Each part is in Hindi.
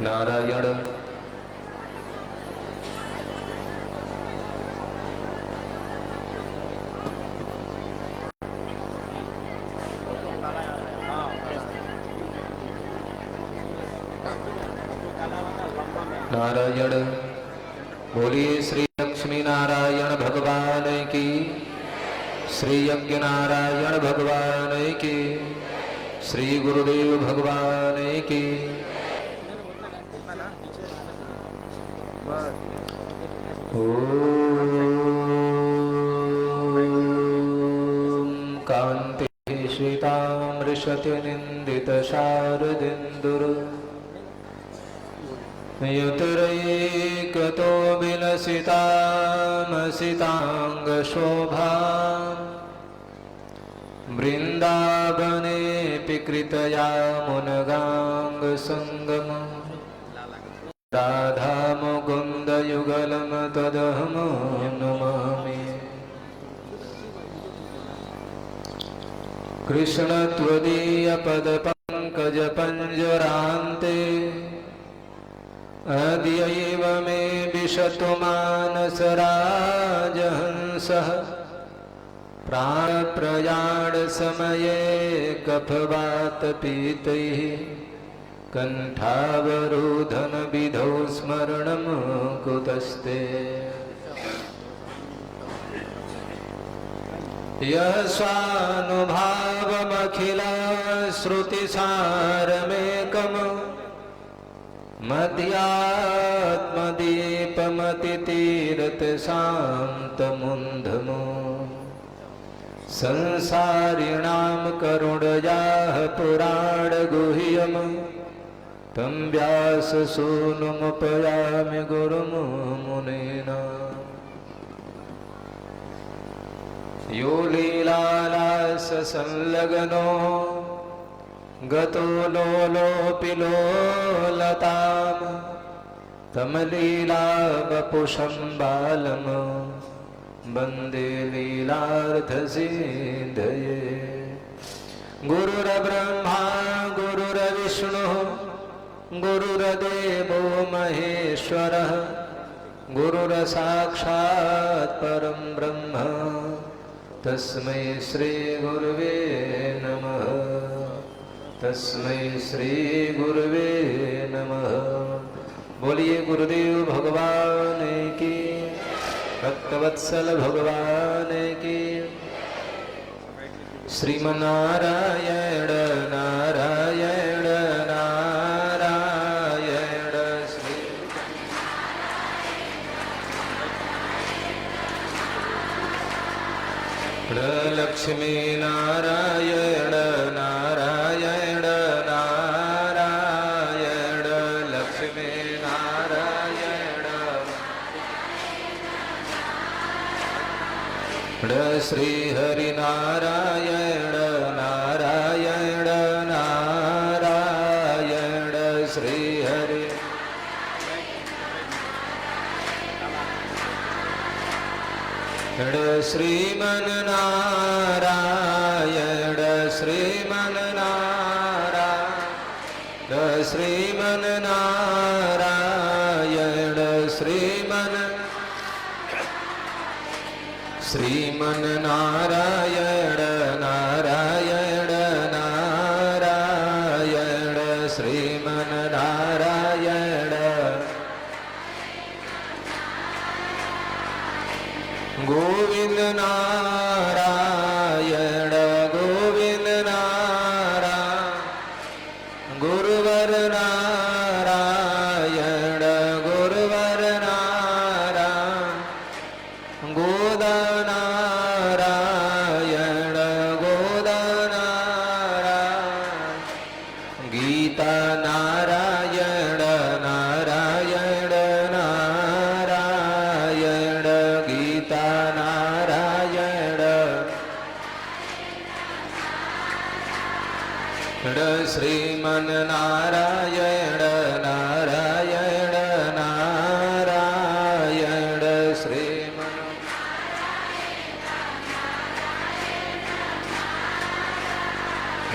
नारायण नारायण। बोलिए श्री लक्ष्मी नारायण भगवान की, श्री यज्ञ नारायण भगवान की, श्री गुरुदेव भगवान की। ओम कांति श्वेतामृषति निंदित शारदिन्दुर युतरैकतो विलसितामसितांगशोभा वृन्दावनेऽपि कृतया मुनगाङ्गसङ्गम राधा मुकुन्द युगलं तदहं नमामि। कृष्ण त्वदीय पदपङ्कज पंजरान्ते अद्यैव मे विशतु मानसराजहंसः प्राणप्रयाण समये कफवातपीतैः कण्ठावरोधन विधौ स्मरणं कुतस्ते। यः स्वानुभावमखिलश्रुतिसारमेकम् मध्यात्मदीपमतितीरथशान्तमुन्धमो संसारिणां करुणयाः पुराणगुह्यं तं व्याससूनुमुपयामि गुरुमुनेन। यो लीलालासंलग्नो गतो लोलोऽपि लोलतां तं लीलावपुषं बालं वन्दे लीलार्थसिद्धये। गुरुर्ब्रह्मा गुरुर्विष्णुः गुरुर्देवो महेश्वरः गुरुर्साक्षात् परं ब्रह्म तस्मै श्री गुरुवे नमः। तस्मै श्री गुरुवे नमः। बोलिए गुरुदेव भगवान की, भक्तवत्सल भगवान की। श्रीमन्नारायण नारायण नारायण श्री लक्ष्मी नारायण नारायण नारायण लक्ष्मी नारायण श्री हरि नारायण नारायण नारायण श्री हरि श्रीमन्नारायण श्रीमन्नारायण श्रीमन्नारायण श्रीमन्नारायण नारायण नारायण श्रीमन्नारायण गोविंद नारायण गोविंद नारायण गुरुवर नारायण गुरुवर नारायण गोदा नारायण गोदा नारायण गीता नारायण नारायण नारायण गीता नारायण श्रीमन्नारायण नारायण नारायण श्रीमन्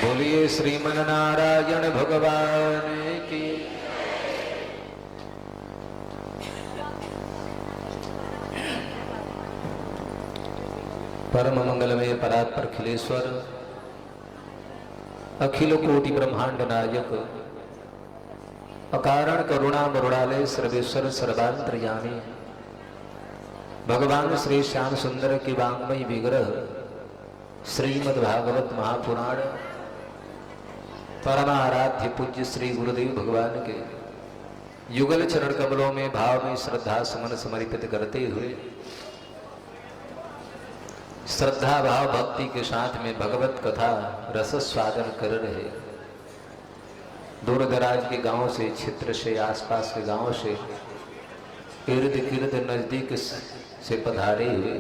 बोलिए श्रीमन्नारायण भगवान की। परम मंगलमय परात्पर खिलेश्वर अखिल कोटि ब्रह्मांड नायक अकारण करुणा मरुणालय सर्वेश्वर सर्वांतर्यामी भगवान श्री श्याम सुंदर की वांग्मय विग्रह श्रीमद्भागवत महापुराण परमाराध्य पूज्य श्री गुरुदेव भगवान के युगल चरण कमलों में भाव में श्रद्धा सुमन समर्पित करते हुए श्रद्धा भाव भक्ति के साथ में भगवत कथा रस स्वादन कर रहे दूर दराज के गांव से, क्षेत्र से, आसपास के गांव से, इर्द गिर्द नजदीक से पधारे हुए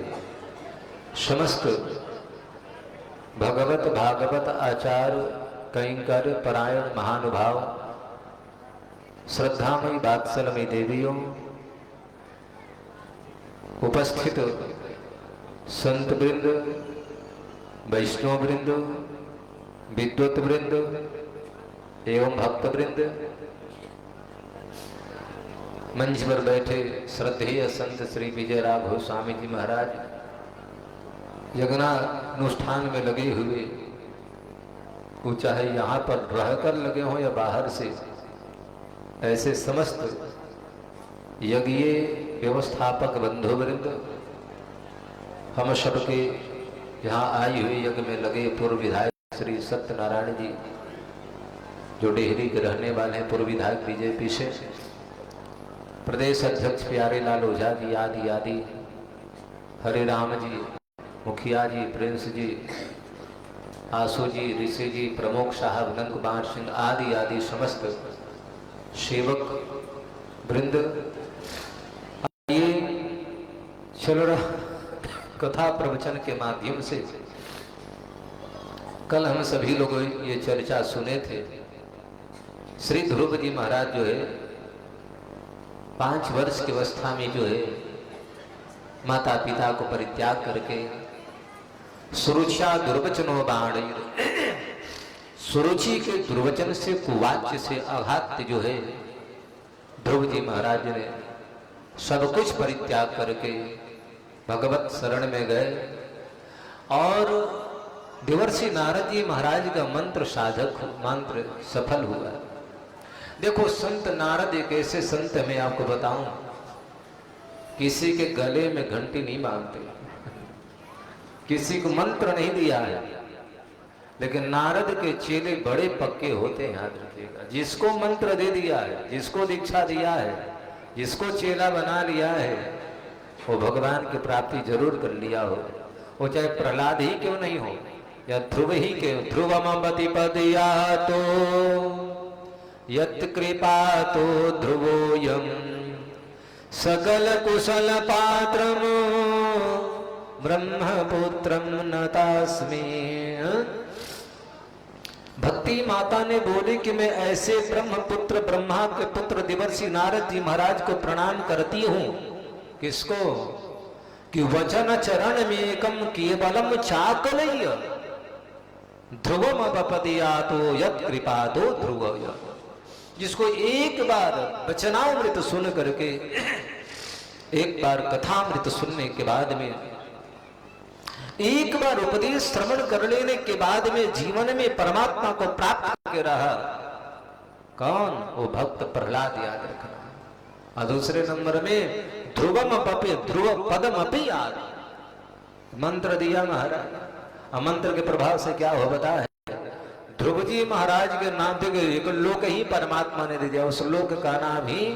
समस्त भगवत भागवत आचार्य कैंकर परायण महानुभाव श्रद्धामयी वात्सलमयी देवियों, उपस्थित संत वृंद, वैष्णव वृंद, विद्वत वृंद एवं भक्त वृंद, मंच पर बैठे श्रद्धेय संत श्री विजय राघव स्वामी जी महाराज, यज्ञानुष्ठान में लगे हुए, वो चाहे यहाँ पर रहकर लगे हों या बाहर से, ऐसे समस्त यज्ञ व्यवस्थापक बंधु वृंद, हम सबके यहाँ आए हुए यज्ञ में लगे पूर्व विधायक श्री सत्यनारायण जी, जो डेहरी के रहने वाले हैं, पूर्व विधायक बीजेपी से, प्रदेश अध्यक्ष प्यारे लाल ओझा जी आदि आदि, हरे राम जी, मुखिया जी, प्रिंस जी, आसू जी, ऋषि जी, प्रमुख साहब नंद कुमार सिंह आदि आदि समस्त सेवक वृंद, ये चल रहा कथा प्रवचन के माध्यम से कल हम सभी लोग ये चर्चा सुने थे। श्री ध्रुव जी महाराज जो है 5 वर्ष की अवस्था में जो है माता पिता को परित्याग करके सुरुचिया दुर्वचनो बाण, सुरुचि के दुर्वचन से कुवाच्य से आघात जो है ध्रुव जी महाराज ने सब कुछ परित्याग करके भगवत शरण में गए और देवर्षि नारद जी महाराज का मंत्र साधक मंत्र सफल हुआ। देखो संत नारद एक ऐसे संत है, मैं आपको बताऊं, किसी के गले में घंटी नहीं बांधते, किसी को मंत्र नहीं दिया है, लेकिन नारद के चेले बड़े पक्के होते हैं, याद रखिएगा। जिसको मंत्र दे दिया है, जिसको दीक्षा दिया है, जिसको चेला बना लिया है, वो भगवान की प्राप्ति जरूर कर लिया हो, वो चाहे प्रहलाद ही क्यों नहीं हो या ध्रुव ही क्यों। ध्रुवमपति पदया तो यत् कृपा तो ध्रुवोयम सकल कुशल पात्रम ब्रह्मपुत्रम नतास्मि। भक्ति माता ने बोली कि मैं ऐसे ब्रह्मपुत्र, ब्रह्मा के पुत्र देवर्षि नारद जी महाराज को प्रणाम करती हूँ। किसको? कि वचन चरण में एकम केवलम चाकलय ध्रुवम बपदिया तो यत् कृपा तो ध्रुव। जिसको एक बार वचनामृत सुन करके, एक बार कथामृत सुनने के बाद में, एक बार उपदेश श्रवण कर लेने के बाद में जीवन में परमात्मा को प्राप्त करके रहा, कौन? वो भक्त प्रहलाद, याद रखना। और दूसरे नंबर में ध्रुवम पपे ध्रुव पदम अपी याद, मंत्र दिया महाराज। मंत्र के प्रभाव से क्या हो बता है, ध्रुव जी महाराज के नाम से एक लोक ही परमात्मा ने दे दिया, उस लोक का नाम ही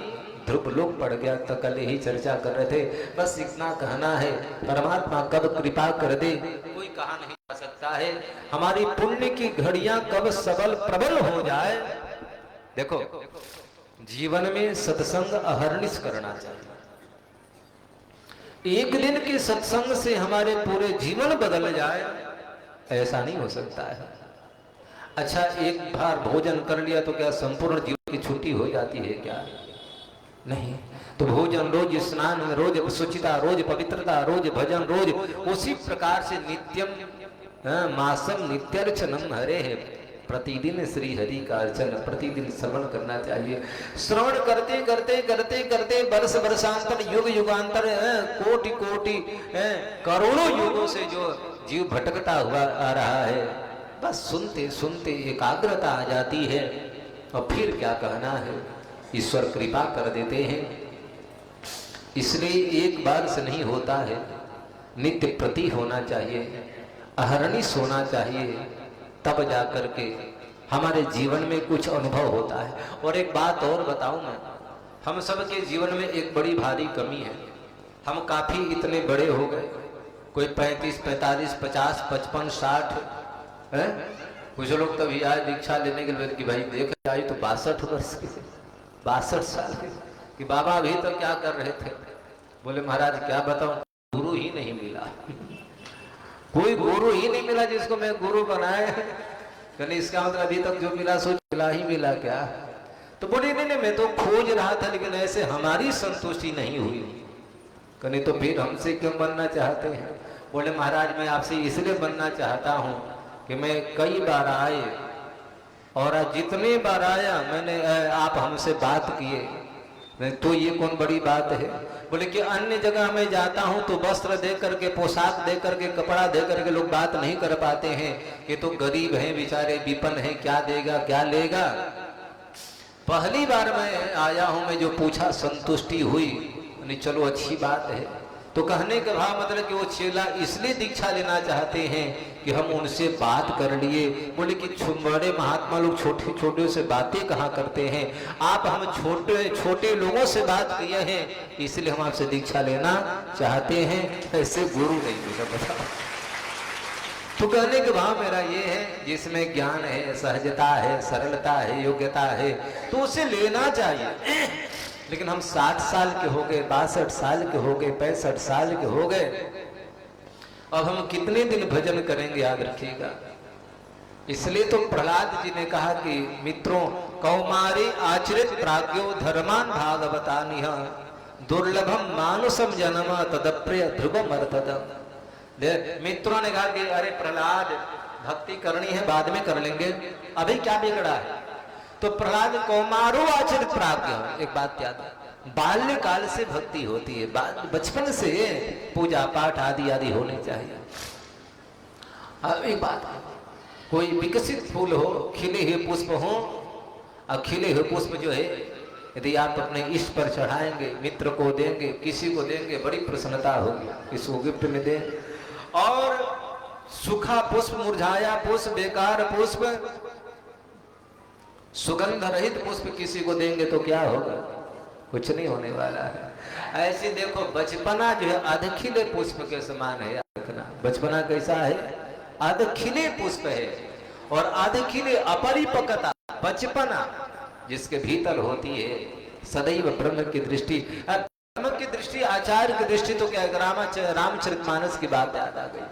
ध्रुव लोक पड़ गया। तो कल ही चर्चा कर रहे थे, बस इतना कहना है, परमात्मा कब कृपा कर दे कोई कहा नहीं जा सकता है। हमारी पुण्य की घड़ियां कब सबल प्रबल हो जाए। देखो जीवन में सत्संग अहर्निश करना चाहिए। एक दिन के सत्संग से हमारे पूरे जीवन बदल जाए, ऐसा नहीं हो सकता है। अच्छा, एक बार भोजन कर लिया तो क्या संपूर्ण जीवन की छुट्टी हो जाती है क्या? नहीं। तो भोजन रोज, स्नान रोज, शुचिता रोज, पवित्रता रोज, भजन रोज, उसी प्रकार से नित्यम मासम नित्यर्चनम हरे है, प्रतिदिन श्री हरि का अर्चन प्रतिदिन श्रवण करना चाहिए। श्रवण करते करते करते करते वर्ष वर्षांतर युग युगांतर कोटि कोटि करोड़ों युगों से जो जीव भटकता हुआ आ रहा है, बस सुनते सुनते एकाग्रता आ जाती है और फिर क्या कहना है, ईश्वर कृपा कर देते हैं। इसलिए एक बार से नहीं होता है, नित्य प्रति होना चाहिए, अहर्निश होना चाहिए, तब जाकर के हमारे जीवन में कुछ अनुभव होता है। और एक बात और बताऊं मैं, हम सब के जीवन में एक बड़ी भारी कमी है। हम काफी इतने बड़े हो गए, कोई 35, 45, 50, 55, 60 है। कुछ लोग तभी आए दीक्षा लेने के लिए कि भाई देख आई तो 62 वर्ष के, 62 साल के, कि बाबा अभी तो क्या कर रहे थे। बोले महाराज क्या बताऊं, गुरु ही नहीं मिला। कोई गुरु ही नहीं मिला जिसको मैं गुरु बनाए। कहने इसका मतलब अभी तक जो मिला सो मिला ही मिला क्या? तो बोले नहीं मैं तो खोज रहा था, लेकिन ऐसे हमारी संतुष्टि नहीं हुई। कहने तो फिर हमसे क्यों बनना चाहते हैं? बोले महाराज मैं आपसे इसलिए बनना चाहता हूं कि मैं कई बार आए और जितने बार आया मैंने आप हमसे बात किए, तो ये कौन बड़ी बात है? बोले कि अन्य जगह मैं जाता हूं तो वस्त्र दे करके, पोशाक दे करके, कपड़ा दे करके लोग बात नहीं कर पाते हैं कि तो गरीब हैं बेचारे, विपन्न हैं, क्या देगा क्या लेगा। पहली बार मैं आया हूं, मैं जो पूछा संतुष्टि हुई, चलो अच्छी बात है। तो कहने का भाव मतलब कि वो चेला इसलिए दीक्षा लेना चाहते हैं कि हम उनसे बात कर लिए। बोले कि बड़े महात्मा लोग छोटे छोटे से बातें कहाँ करते हैं, आप हम छोटे छोटे लोगों से बात किए हैं, इसलिए हम आपसे दीक्षा लेना चाहते हैं। ऐसे गुरु नहीं मिला, बताओ। तो कहने के भाव मेरा ये है, जिसमें ज्ञान है, सहजता है, सरलता है, योग्यता है, तो उसे लेना चाहिए। लेकिन हम 60 साल के हो गए, 62 साल के हो गए, 65 साल के हो गए, अब हम कितने दिन भजन करेंगे, याद रखिएगा। इसलिए तो प्रहलाद जी ने कहा कि मित्रों, कौमारी आचरित प्राज्ञो धर्मान भागवतानिह दुर्लभम मानुषम जन्म तदप्रिय ध्रुवम अर्थदम। मित्रों ने कहा कि अरे प्रहलाद, भक्ति करनी है बाद में कर लेंगे, अभी क्या बिगड़ा है? तो प्रहलाद कौमारो आचरित प्राज्ञ, एक बात याद है, बाल्यकाल से भक्ति होती है, बचपन से पूजा पाठ आदि आदि होने चाहिए। अब एक बात, कोई विकसित फूल हो, खिले हुए पुष्प हो, और खिले हुए पुष्प जो है यदि आप अपने इष्ट पर चढ़ाएंगे, मित्र को देंगे, किसी को देंगे, बड़ी प्रसन्नता होगी, किसी को गिफ्ट में दें। और सूखा पुष्प, मुरझाया पुष्प, बेकार पुष्प, सुगंध रहित पुष्प किसी को देंगे तो क्या होगा? कुछ नहीं होने वाला है। ऐसे देखो, बचपना जो है अधखिले पुष्प के समान है। देखना बचपना कैसा है, अधखिले पुष्प है, और अधखिले अपरिपक्वता बचपना जिसके भीतर होती है सदैव ब्रह्म की दृष्टि। ब्रह्म की दृष्टि, आचार्य की दृष्टि तो क्या, रामचरितमानस की बात याद आ गई।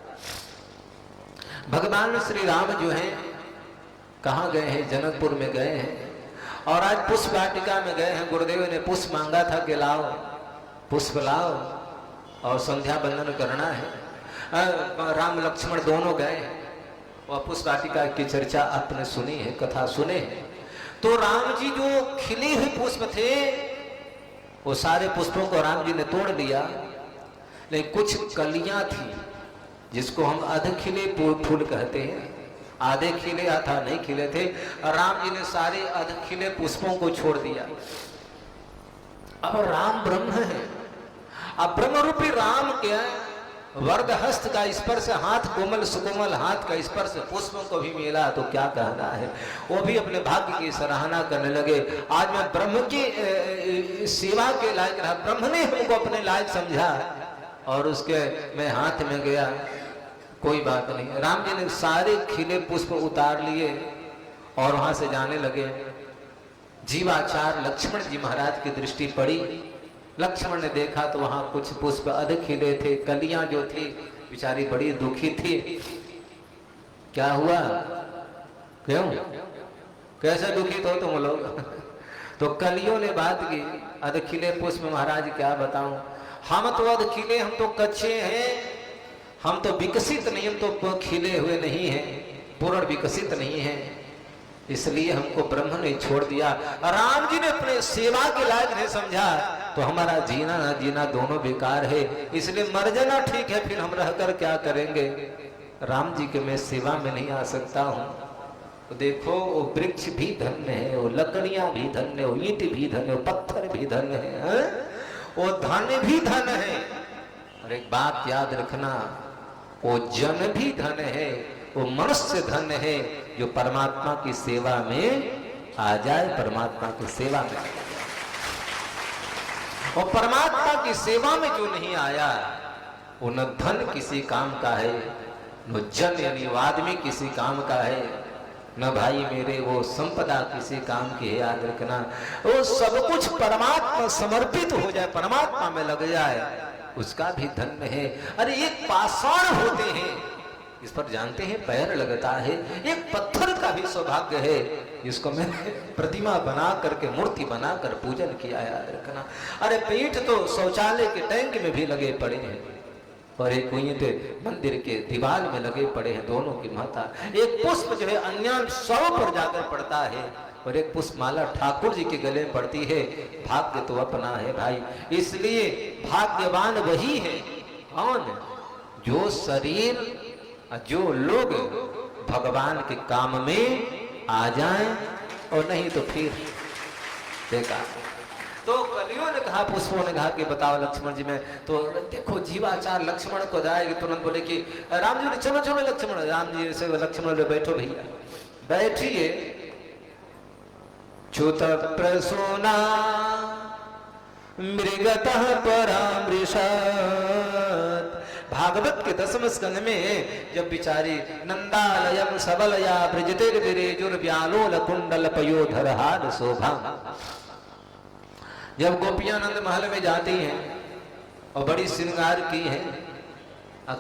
भगवान श्री राम जो है कहाँ गए हैं? जनकपुर में गए हैं, और आज पुष्प वाटिका में गए हैं। गुरुदेव ने पुष्प मांगा था कि लाओ पुष्प लाओ और संध्या बंदन करना है। राम लक्ष्मण दोनों गए हैं, और पुष्प वाटिका की चर्चा आपने सुनी है, कथा सुने हैं। तो राम जी जो खिले हुए पुष्प थे, वो सारे पुष्पों को राम जी ने तोड़ दिया, लेकिन कुछ कलियां थी जिसको हम अधखिले फूल कहते हैं, आधे खिले था नहीं खिले थे। राम जी ने सारे अधखिले पुष्पों को छोड़ दिया। अब राम ब्रह्म है, अब ब्रह्म रूपी राम के वरद हस्त का स्पर्श, हाथ कोमल सुकोमल हाथ का स्पर्श पुष्पों को भी मिला, तो क्या कहना है। वो भी अपने भाग्य की सराहना करने लगे। आज मैं ब्रह्म की सेवा के लायक रहा, ब्रह्म ने हमको अपने लायक समझा, और उसके मैं हाथ में गया, कोई बात नहीं। राम जी ने सारे खिले पुष्प उतार लिए और वहां से जाने लगे। जीवाचार लक्ष्मण जी महाराज की दृष्टि पड़ी। लक्ष्मण ने देखा तो वहां कुछ पुष्प अध खिले थे, कलियां जो थी बेचारी बड़ी दुखी थी। क्या हुआ? क्यों कैसे दुखित हो तुम लोग? तो कलियों ने बात की, अध खिले पुष्प महाराज क्या बताऊं, हम तो अध खिले, हम तो कच्चे हैं, हम तो विकसित नहीं, हम तो खिले हुए नहीं हैं, पूर्ण विकसित नहीं हैं। इसलिए हमको ब्रह्म ने छोड़ दिया। राम जी ने अपने सेवा के लायक नहीं समझा तो हमारा जीना ना जीना दोनों बेकार है, इसलिए मर जाना ठीक है, फिर हम रहकर क्या करेंगे। राम जी के मैं सेवा में नहीं आ सकता हूँ। तो देखो वो वृक्ष भी धन्य है, वो लकड़ियां भी धन्य, वो ईंट भी धन्य, वो पत्थर भी धन्य है, वो धन भी धन है। और एक बात याद रखना, वो जन भी धन है, वो मनुष्य धन है जो परमात्मा की सेवा में आ जाए, परमात्मा की सेवा में। और परमात्मा की सेवा में जो नहीं आया वो न धन किसी काम का है, न जन यानी आदमी किसी काम का है, न भाई मेरे वो संपदा किसी काम की है। याद रखना वो सब कुछ परमात्मा समर्पित हो जाए, परमात्मा में लग जाए, उसका भी धन्य है। अरे एक पाषाण होते हैं, इस पर जानते हैं पैर लगता है, एक पत्थर का भी सौभाग्य है जिसको मैंने प्रतिमा बना करके मूर्ति बना कर पूजन किया। याद रखना अरे पीठ तो शौचालय के टैंक में भी लगे पड़े हैं और एक ईंट मंदिर के दीवार में लगे पड़े हैं, दोनों की महत्ता। एक पुष्प जो है अन्यान सौ पर जाकर पड़ता है और एक पुष्प माला ठाकुर जी के गले में पड़ती है। भाग्य तो अपना है भाई, इसलिए भाग्यवान वही है कौन, जो शरीर जो लोग भगवान के काम में आ जाएं, और नहीं तो फिर देखा। तो कलियों ने कहा, पुष्पों ने कहा कि बताओ लक्ष्मण जी, में तो देखो जीवाचार लक्ष्मण को जाएगी, तुरंत बोले कि राम जी ने चलो चलो लक्ष्मण, राम जी से लक्ष्मण बोले बैठो भैया बैठिए। च्युत प्रसूना मृगतः परामृशत्। भागवत के 10वें स्कंद में जब बिचारी नंदालयम सबलया ब्रजतिर्विरेजुर्व्यालोल कुंडल पयोधरहार शोभा, जब गोपियां नंद महल में जाती हैं और बड़ी श्रृंगार की है,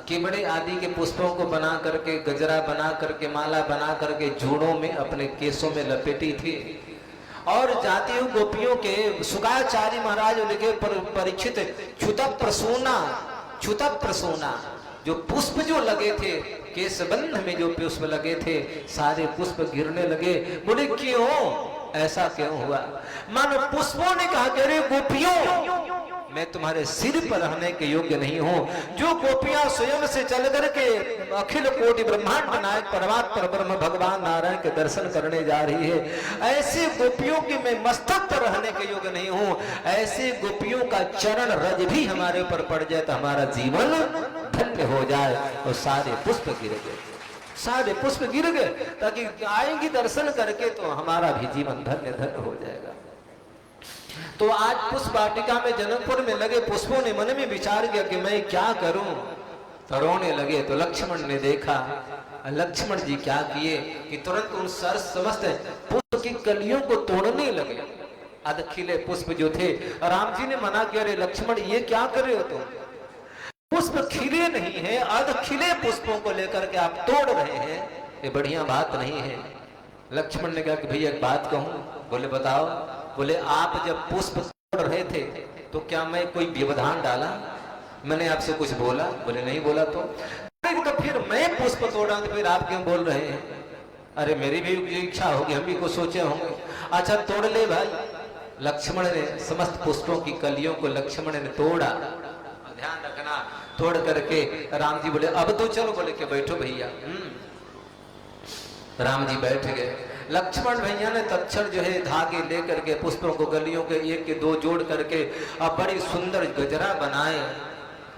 केवड़े आदि के पुष्पों को बना करके, गजरा बना करके, माला बना करके जूड़ों में अपने केसों में लपेटी थी, और जाती हुई गोपियों के सुगाचार्य महाराज लिखे परीक्षित च्युत प्रसूना, जो पुष्प जो लगे थे केशबंध में, जो पुष्प लगे थे सारे पुष्प गिरने लगे। बोले क्यों, ऐसा क्यों हुआ। मानो पुष्पों ने कहा कि अरे गोपियों, मैं तुम्हारे सिर पर रहने के योग्य नहीं हूं। जो गोपियां स्वयं से चल करके अखिल कोटि ब्रह्मांड नायक परमात्मा ब्रह्म भगवान नारायण के दर्शन करने जा रही है, ऐसी गोपियों की मैं मस्तक पर रहने के योग्य नहीं हूं। ऐसी गोपियों का चरण रज भी हमारे ऊपर पड़ जाए तो हमारा जीवन धन्य हो जाए। और सारे पुष्प गिर गए, सारे पुष्प गिर गए, ताकि आएंगी दर्शन करके तो हमारा भी जीवन धन्य धन्य हो जाएगा। तो आज पुष्प वाटिका में जनकपुर में लगे पुष्पों ने मन में विचार किया कि मैं क्या करूं, तो रोने लगे। तो लक्ष्मण ने देखा, लक्ष्मण जी क्या किए कि तुरंत उन समस्त पुष्प की कलियों को तोड़ने लगे। अध खिले पुष्प जो थे, राम जी ने मना किया, अरे लक्ष्मण ये क्या कर रहे हो तुम, पुष्प खिले नहीं है, अध खिले पुष्पों को लेकर के आप तोड़ रहे हैं, ये बढ़िया बात नहीं है। लक्ष्मण ने कहा कि भैया एक बात कहूं। बोले बताओ। बोले आप जब पुष्प तोड़ रहे थे तो क्या मैं कोई व्यवधान डाला, मैंने आपसे कुछ बोला। बोले नहीं बोला। तो फिर मैं पुष्प तोड़ा तो फिर आप क्यों बोल रहे हैं। अरे मेरी भी इच्छा होगी, हम भी कुछ सोचे होंगे। अच्छा तोड़ ले भाई। लक्ष्मण ने समस्त पुष्पों की कलियों को लक्ष्मण ने तोड़ा। ध्यान रखना, तोड़ करके राम जी बोले अब तो चलो। बोले के बैठो भैया। राम जी बैठ गए। लक्ष्मण भैया ने तत्क्षण जो है धागे लेकर के पुष्पों को गलियों के एक के दो जोड़ करके अब बड़ी सुंदर गजरा बनाए,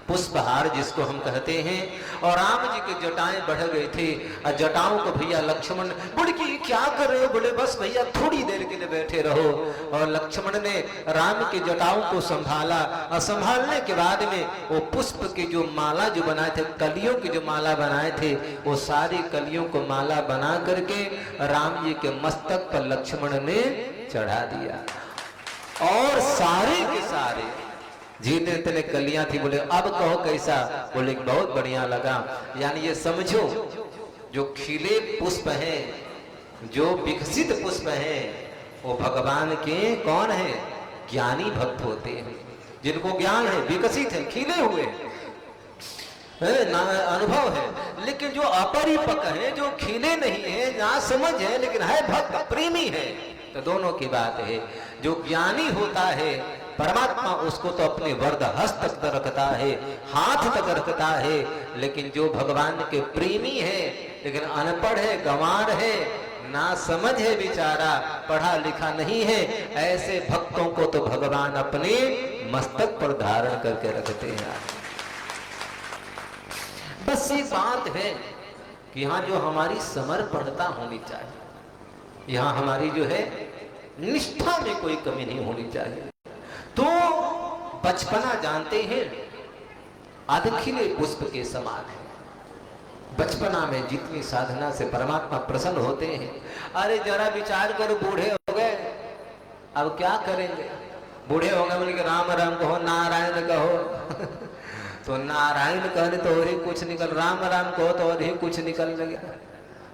पुष्पहार जिसको हम कहते हैं। और राम जी की जटाएं बढ़ गई थी, और जटाओं को भैया लक्ष्मण बोले कि क्या कर रहे हो। बोले बस भैया थोड़ी देर के लिए बैठे रहो। और लक्ष्मण ने राम की जटाओं को संभाला, और संभालने के बाद में वो पुष्प की जो माला जो बनाए थे, कलियों की जो माला बनाए थे, वो सारी कलियों को माला बना करके राम जी के मस्तक पर लक्ष्मण ने चढ़ा दिया। और सारे के सारे जितने इतने कलियां थी, बोले अब कहो कैसा। बोले बहुत बढ़िया लगा। यानी ये समझो जो खिले पुष्प हैं, जो विकसित पुष्प हैं, वो भगवान के कौन है, ज्ञानी भक्त होते हैं, जिनको ज्ञान है, विकसित है, खिले हुए। अनुभव है, लेकिन जो अपरिपक्व है, जो खिले नहीं है, ना समझ है, लेकिन है भक्त प्रेमी है, तो दोनों की बात है। जो ज्ञानी होता है परमात्मा उसको तो अपने वरद हस्त तक रखता है, हाथ तक रखता है, लेकिन जो भगवान के प्रेमी है लेकिन अनपढ़ है, गंवार है, ना समझ है, बेचारा पढ़ा लिखा नहीं है, ऐसे भक्तों को तो भगवान अपने मस्तक पर धारण करके रखते हैं। बस ये बात है कि यहाँ जो हमारी समर्पणता होनी चाहिए, यहाँ हमारी जो है निष्ठा में कोई कमी नहीं होनी चाहिए। तो बचपना जानते हैं अधखिले पुष्प के समान है। बचपना में जितनी साधना से परमात्मा प्रसन्न होते हैं, अरे जरा विचार करो, बूढ़े हो गए, अब क्या करेंगे? बूढ़े हो गए बोले कि राम राम कहो, नारायण कहो तो नारायण कहने तो और ही कुछ निकल, राम राम कहो तो और ही कुछ निकल गया।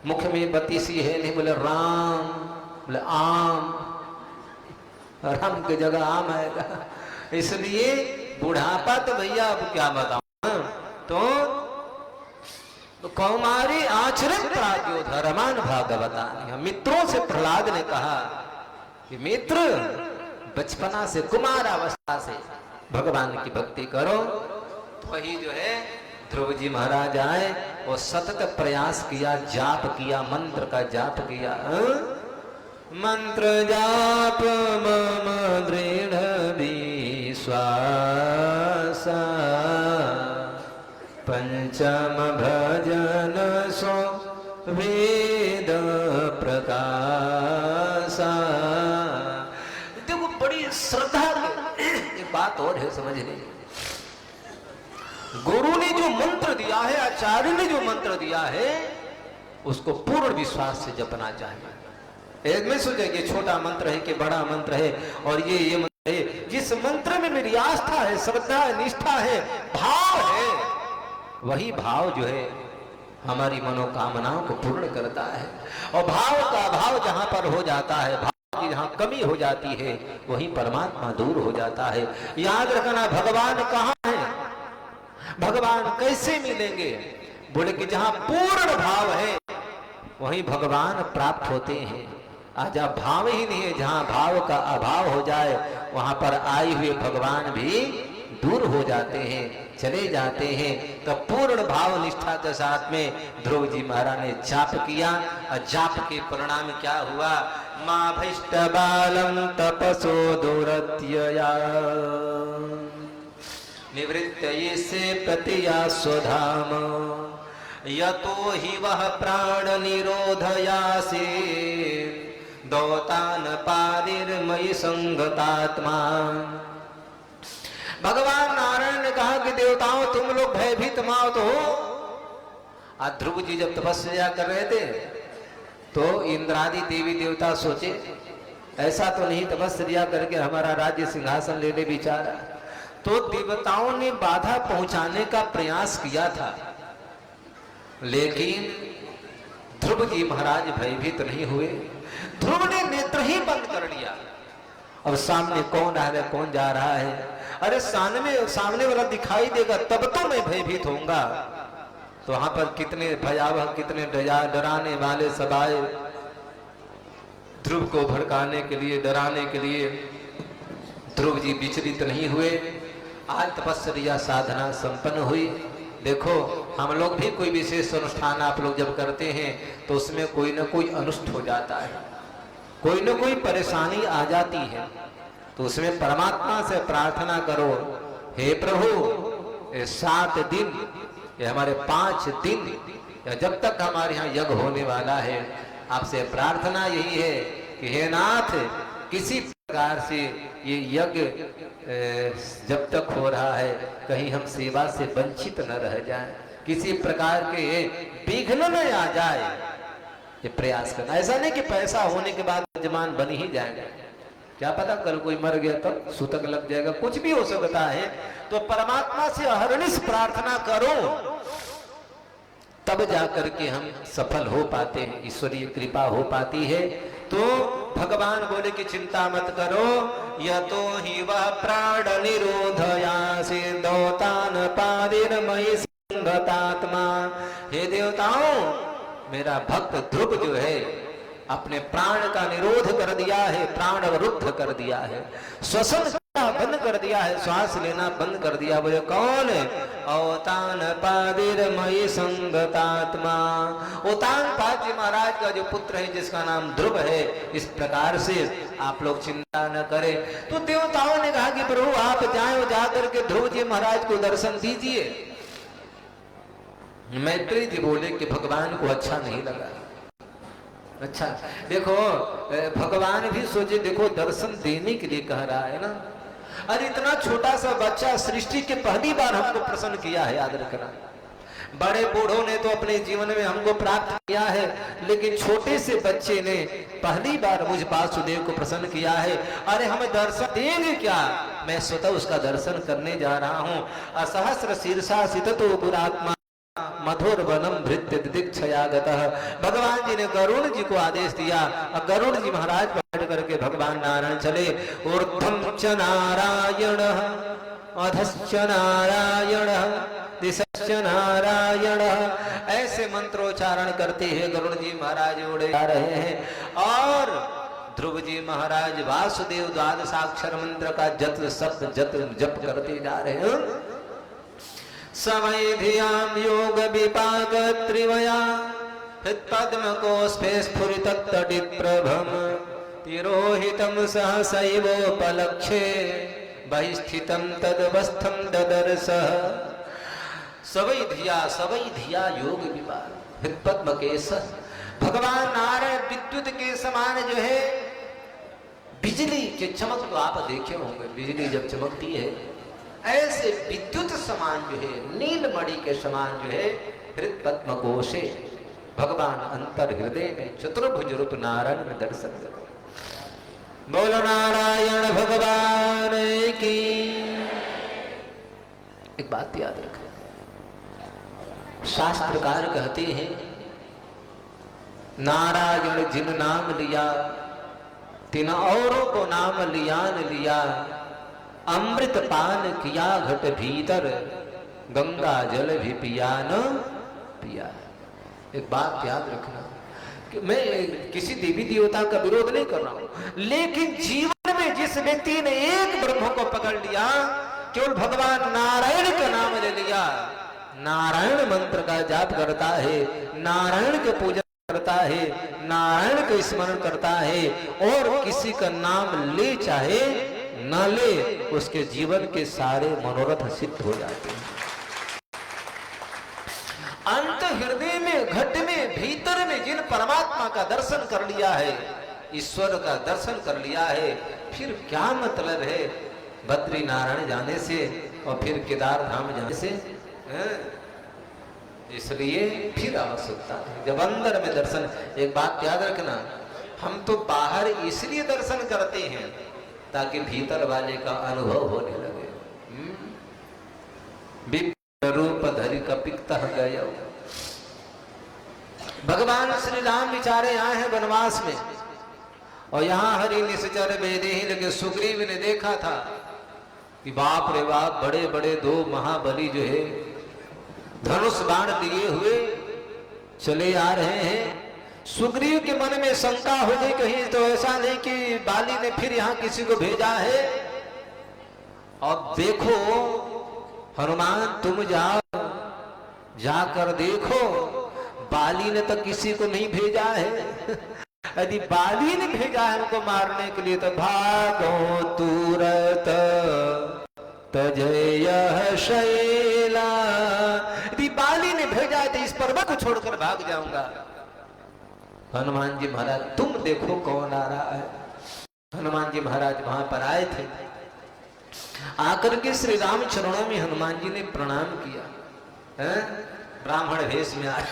मुख में बत्ती सी है नहीं, बोले राम, बोले आम, राम की जगह आम आएगा। इसलिए बुढ़ापा तो भैया अब क्या बताऊं, तो कौमारी आचरण प्राज्ञो धर्मान भागवता। मित्रों से प्रहलाद ने कहा कि मित्र, बचपना से कुमार अवस्था से भगवान की भक्ति करो। तो वही जो है ध्रुव जी महाराज आए और सतत प्रयास किया, जाप किया, मंत्र का जाप किया। मंत्र जाप मम दृढ़ विश्वास, पंचम भजन सो वेद प्रकाशा। देखो बड़ी श्रद्धा की एक बात और है समझने, गुरु ने जो मंत्र दिया है, आचार्य ने जो मंत्र दिया है, उसको पूर्ण विश्वास से जपना चाहिए। एक में सोचे कि छोटा मंत्र है कि बड़ा मंत्र है, और ये मंत्र है, जिस मंत्र में मेरी आस्था है, श्रद्धा है, निष्ठा है, भाव है, वही भाव जो है हमारी मनोकामनाओं को पूर्ण करता है। और भाव का अभाव जहां पर हो जाता है, भाव की जहां कमी हो जाती है, वही परमात्मा दूर हो जाता है। याद रखना, भगवान कहाँ है, भगवान कैसे मिलेंगे? बोले कि जहां पूर्ण भाव है वहीं भगवान प्राप्त होते हैं। आज जहाँ भाव ही नहीं है, जहां भाव का अभाव हो जाए, वहां पर आए हुए भगवान भी दूर हो जाते हैं, चले जाते हैं। तो पूर्ण भाव निष्ठा के साथ में ध्रुव जी महाराज ने जाप किया, और जाप के परिणाम क्या हुआ? माँ भैष्ट बालम तपसो दुरत्यया निवृत्त से प्रतिया स्वधाम, यतो ही वह प्राण निरोधयासे दौतान पादिर्मयि संगतात्मा। भगवान नारायण ने कहा कि देवताओं तुम लोग भयभीत मत हो। आज ध्रुव जी जब तपस्या कर रहे थे तो इंद्रादि देवी देवता सोचे ऐसा तो नहीं तपस्या करके हमारा राज्य सिंहासन ले ले बेचारा। तो देवताओं ने बाधा पहुंचाने का प्रयास किया था, लेकिन ध्रुव जी महाराज भयभीत नहीं हुए। ध्रुव ने नेत्र ही बंद कर लिया। अब सामने कौन आ रहा है, कौन जा रहा है, अरे सामने वाला दिखाई देगा तब तो मैं भयभीत होऊंगा। तो वहां पर कितने भयावह, कितने डराने वाले सब आए ध्रुव को भड़काने के लिए, डराने के लिए। ध्रुव जी विचलित नहीं हुए। आज तपस्या साधना संपन्न हुई। देखो हम लोग भी कोई विशेष अनुष्ठान आप लोग जब करते हैं तो उसमें कोई ना कोई अनिष्ट हो जाता है, कोई ना कोई परेशानी आ जाती है। तो उसमें परमात्मा से प्रार्थना करो, हे प्रभु ये 7 दिन, ये हमारे 5 दिन, या जब तक हमारे यहाँ यज्ञ होने वाला है, आपसे प्रार्थना यही है कि हे नाथ किसी प्रकार से ये यज्ञ जब तक हो रहा है कहीं हम सेवा से वंचित न रह जाएं, किसी प्रकार के विघ्न न आ जाए, ये प्रयास करना। ऐसा नहीं कि पैसा होने के बाद यजमान बन ही जाएगा, क्या पता कल कोई मर गया तो सूतक लग जाएगा, कुछ भी हो सकता है। तो परमात्मा से अहरनिश प्रार्थना करो, तब जाकर के हम सफल हो पाते हैं, ईश्वरीय कृपा हो पाती है। तो भगवान बोले कि चिंता मत करो, यतो ही वह प्राण निरोधयासे दौतान पादिर्मयि संगतात्मा। संगतात्मा। हे देवताओं, मेरा भक्त ध्रुव जो है अपने प्राण का निरोध कर दिया है, प्राण अवरुद्ध कर दिया है, श्वसन बंद कर दिया है, श्वास लेना बंद कर दिया। बोले कौन है? औतान पादिरमयी संगतात्मा। औतान पाद जी महाराज का जो पुत्र है जिसका नाम ध्रुव है, इस प्रकार से आप लोग चिंता न करें। तो देवताओं ने कहा कि प्रभु आप जाओ, जाकर के ध्रुव जी महाराज को दर्शन दीजिए। मैत्री जी बोले कि भगवान को अच्छा नहीं लगा। अच्छा देखो, भगवान भी सोचे देखो दर्शन देने के लिए कह रहा है ना, अरे इतना छोटा सा बच्चा सृष्टि के पहली बार हमको प्रसन्न किया है, याद रखना। बड़े बूढ़ों ने तो अपने जीवन में हमको प्राप्त किया है, लेकिन छोटे से बच्चे ने पहली बार मुझ वासुदेव को प्रसन्न किया है। अरे हमें दर्शन देंगे क्या? मैं स्वतः उसका दर्शन करने जा रहा हूँ। असहस्र शीर्षा सिततो गुरात्मा मधुर वनम भृत्य दिदीक्षयागतः। भगवान जी ने गरुड़ जी को आदेश दिया और गरुड़ जी महाराज बैठ करके भगवान नारायण चले। ऊर्ध्वं च नारायण अधश्च नारायण दिशश्च नारायण, ऐसे मंत्रोच्चारण करते हैं गरुड़ जी महाराज उड़े जा रहे हैं। और ध्रुव जी महाराज वासुदेव द्वादशाक्षर मंत्र का जप करते जा रहे हैं। समैधियां योग विपाक त्रिवया हृत्पद्म को स्फुरित तडिप्रभम तिरोहितं सहसैवोपलक्ष्ये बहिस्थितं तदवस्थं ददर्शः। सवैधिया योग विपाक हृत्पद्म के सह। भगवान नारायण विद्युत के समान जो है, बिजली के चमक तो आप देखे होंगे, बिजली जब चमकती है ऐसे विद्युत समान जो है, नीलमणि के समान जो है हृत्पद्म कोशे भगवान अंतर हृदय में चतुर्भुज रूप नारायण में दर्शन करो। बोलो नारायण भगवान की। एक बात याद रखें, शास्त्रकार कहते हैं नारायण जिन नाम लिया तिन औरों को नाम लिया न लिया। अमृत पान किया घट भीतर गंगा जल भी पिया न पिया। एक बात याद रखना कि मैं किसी देवी देवता का विरोध नहीं कर रहा हूं, लेकिन जीवन में जिस व्यक्ति ने एक ब्रह्म को पकड़ लिया, केवल भगवान नारायण का नाम ले लिया, नारायण मंत्र का जाप करता है, नारायण के पूजन करता है, नारायण का स्मरण करता है, और किसी का नाम ले चाहे न ले, उसके जीवन के सारे मनोरथ सिद्ध हो जाते हैं। अंत हृदय में, घट में, भीतर में जिन परमात्मा का दर्शन कर लिया है, ईश्वर का दर्शन कर लिया है, फिर क्या मतलब है बद्री नारायण जाने से और फिर केदार धाम जाने से? इसलिए फिर आवश्यकता है जब अंदर में दर्शन। एक बात याद रखना, हम तो बाहर इसलिए दर्शन करते हैं ताकि भीतर वाले का अनुभव होने लगे। विप्र रूप धरि कपित गया। भगवान श्री राम बेचारे आए हैं वनवास में, और यहाँ हरि निश्चर वेदे ही लगे। सुग्रीव ने देखा था कि बाप रे बाप, बड़े बड़े दो महाबली जो है धनुष बाण लिए हुए चले आ रहे हैं। सुग्रीव के मन में शंका हो गई, कहीं तो ऐसा नहीं कि बाली ने फिर यहाँ किसी को भेजा है। और देखो हनुमान, तुम जाओ, जाकर देखो, बाली ने तो किसी को नहीं भेजा है। यदि बाली ने भेजा है हमको मारने के लिए तो भागो तुरत तजय शैला। यदि बाली ने भेजा है तो इस पर्वत को छोड़कर भाग जाऊंगा। हनुमान जी महाराज, तुम देखो कौन आ रहा है। हनुमान जी महाराज वहां पर आए थे, आकर के श्री राम चरणों में हनुमान जी ने प्रणाम किया, ब्राह्मण वेश में आए।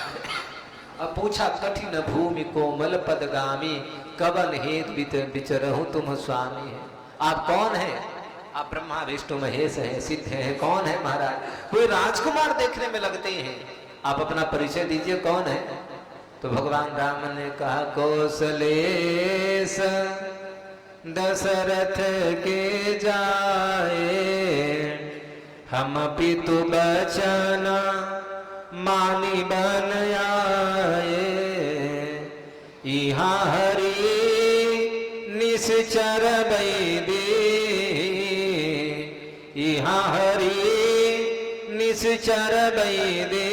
अब पूछा, कठिन भूमि कोमल पदगामी कवन हेत विचरहु तुम स्वामी है। आप कौन है? आप ब्रह्मा विष्णु महेश है, सिद्ध है। कौन है महाराज? कोई राजकुमार देखने में लगते हैं, आप अपना परिचय दीजिए, कौन है? तो भगवान राम ने कहा, कौशलेश दशरथ के जाए हम पितु बचन निश्चर दे यहाँ हरि निश्चर दे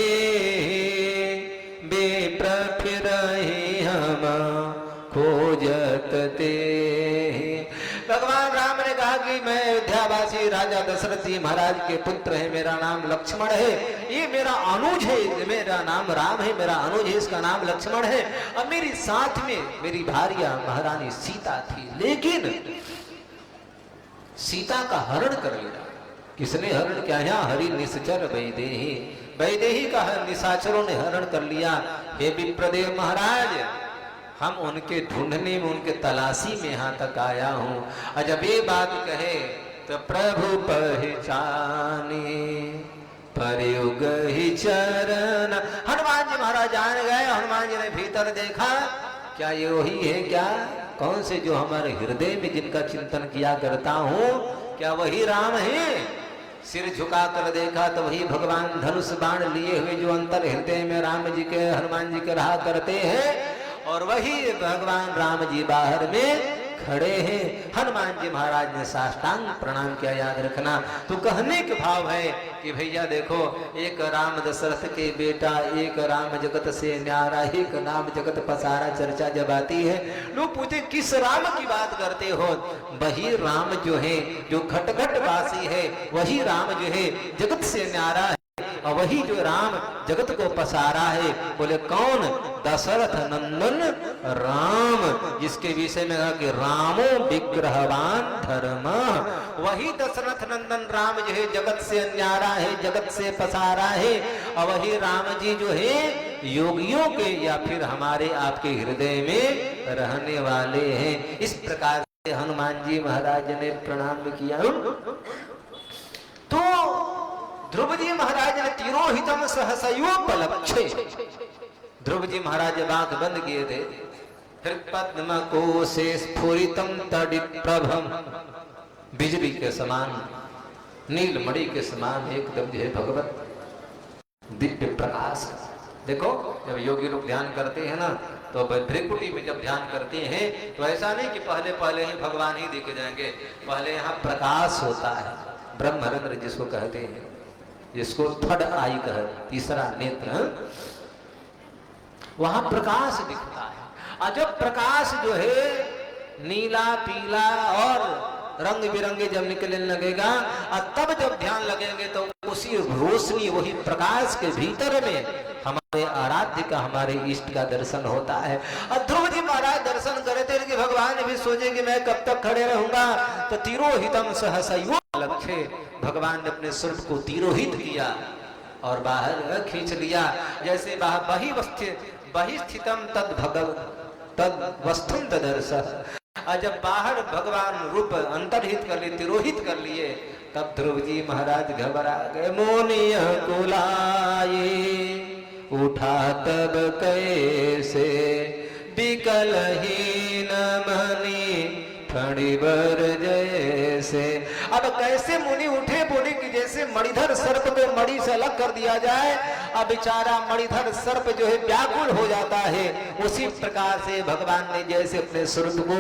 बेप्र फिर हम खोजत ते। भगवान राम ने कहा कि मैं अयोध्यावासी राजा दशरथ जी महाराज के पुत्र है, मेरा नाम लक्ष्मण है, ये मेरा अनुज है, मेरा नाम राम है, मेरा अनुज है, इसका नाम लक्ष्मण है। अब मेरी साथ में मेरी भार्या महारानी सीता थी, लेकिन सीता का हरण कर लिया। किसने हरण किया? यहाँ हरि निश्चर वैदेही, वैदेही का निशाचरों ने हरण कर लिया। हे विप्रदेव महाराज, हम उनके ढूंढने में, उनके तलाशी में यहाँ तक आया हूं। और जब ये बात कहे तो प्रभु पहचाने प्रयोग ही चरण। हनुमान जी महाराज जान गए। हनुमान जी ने भीतर देखा, क्या ये वही है क्या? कौन से जो हमारे हृदय में जिनका चिंतन किया करता हूँ, क्या वही राम है? सिर झुका कर देखा तो वही भगवान धनुष बाण लिए हुए जो अंतर हृदय में राम जी के, हनुमान जी के रहा करते हैं, और वही भगवान राम जी बाहर में खड़े हैं। हनुमान जी महाराज ने साष्टांग प्रणाम किया। याद रखना, तो कहने के भाव है कि भैया देखो, एक राम दशरथ के बेटा, एक राम जगत से न्यारा, एक नाम जगत पसारा, चर्चा जब आती है लोग पूछते किस राम की बात करते हो? वही राम जो है, जो खटखट वासी है, वही राम जो है जगत से न्यारा है, और वही जो राम जगत को पसारा है। बोले कौन? दशरथ नंदन राम, जिसके विषय में कहा कि रामो विग्रहवान धर्म। वही दशरथ नंदन राम जो है जगत से न्यारा है, जगत से पसारा है, और वही राम जी जो है योगियों के या फिर हमारे आपके हृदय में रहने वाले हैं। इस प्रकार से हनुमान जी महाराज ने प्रणाम किया। तो ध्रुव जी महाराज ने तिरोहितम सहसयोपलक्षे, ध्रुव जी महाराज आंख बंद किए थे, फिर पद्म कोशे स्फुरितम तडिप्रभम, बिजली के समान, नीलमणि के समान एकदम जो है भगवत दिव्य प्रकाश। देखो जब योगी लोग ध्यान करते हैं ना, तो भ्रिकुटी में जब ध्यान करते हैं तो ऐसा नहीं कि पहले पहले ही भगवान ही दिख जाएंगे, पहले यहाँ प्रकाश होता है, ब्रह्मरंध्र जिसको कहते हैं, जिसको थर्ड आई कह, तीसरा नेत्र, वहां प्रकाश दिखता है। और जब प्रकाश जो है नीला पीला और रंग बिरंगे जब निकलने लगेगा, और तब जब ध्यान लगेंगे तो उसी रोशनी, वही प्रकाश के भीतर में हमारे आराध्य का, हमारे इष्ट का दर्शन होता है। और ध्रुव जी महाराज दर्शन करे थे कि भगवान भी सोचे कि मैं कब तक खड़े रहूंगा, तो तिरोहितम सहसयो लक्ष्य, भगवान ने अपने स्वरूप को तिरोहित किया और बाहर खींच लिया। जैसे बहि स्थितम तद वस्तुम तदर्श, और जब बाहर भगवान रूप अंतर्हित कर लिए, तिरोहित कर लिए, तब ध्रुव जी महाराज घबरा गए। मोनिय कुलाये उठा तब कैसे, विकलहीन मनी फणिवर जैसे। अब कैसे मुनि उठे? बोले कि जैसे मणिधर सर्प को मणि से अलग कर दिया जाए, अब बेचारा मणिधर सर्प जो है व्याकुल हो जाता है, उसी प्रकार से भगवान ने जैसे अपने स्वरूप को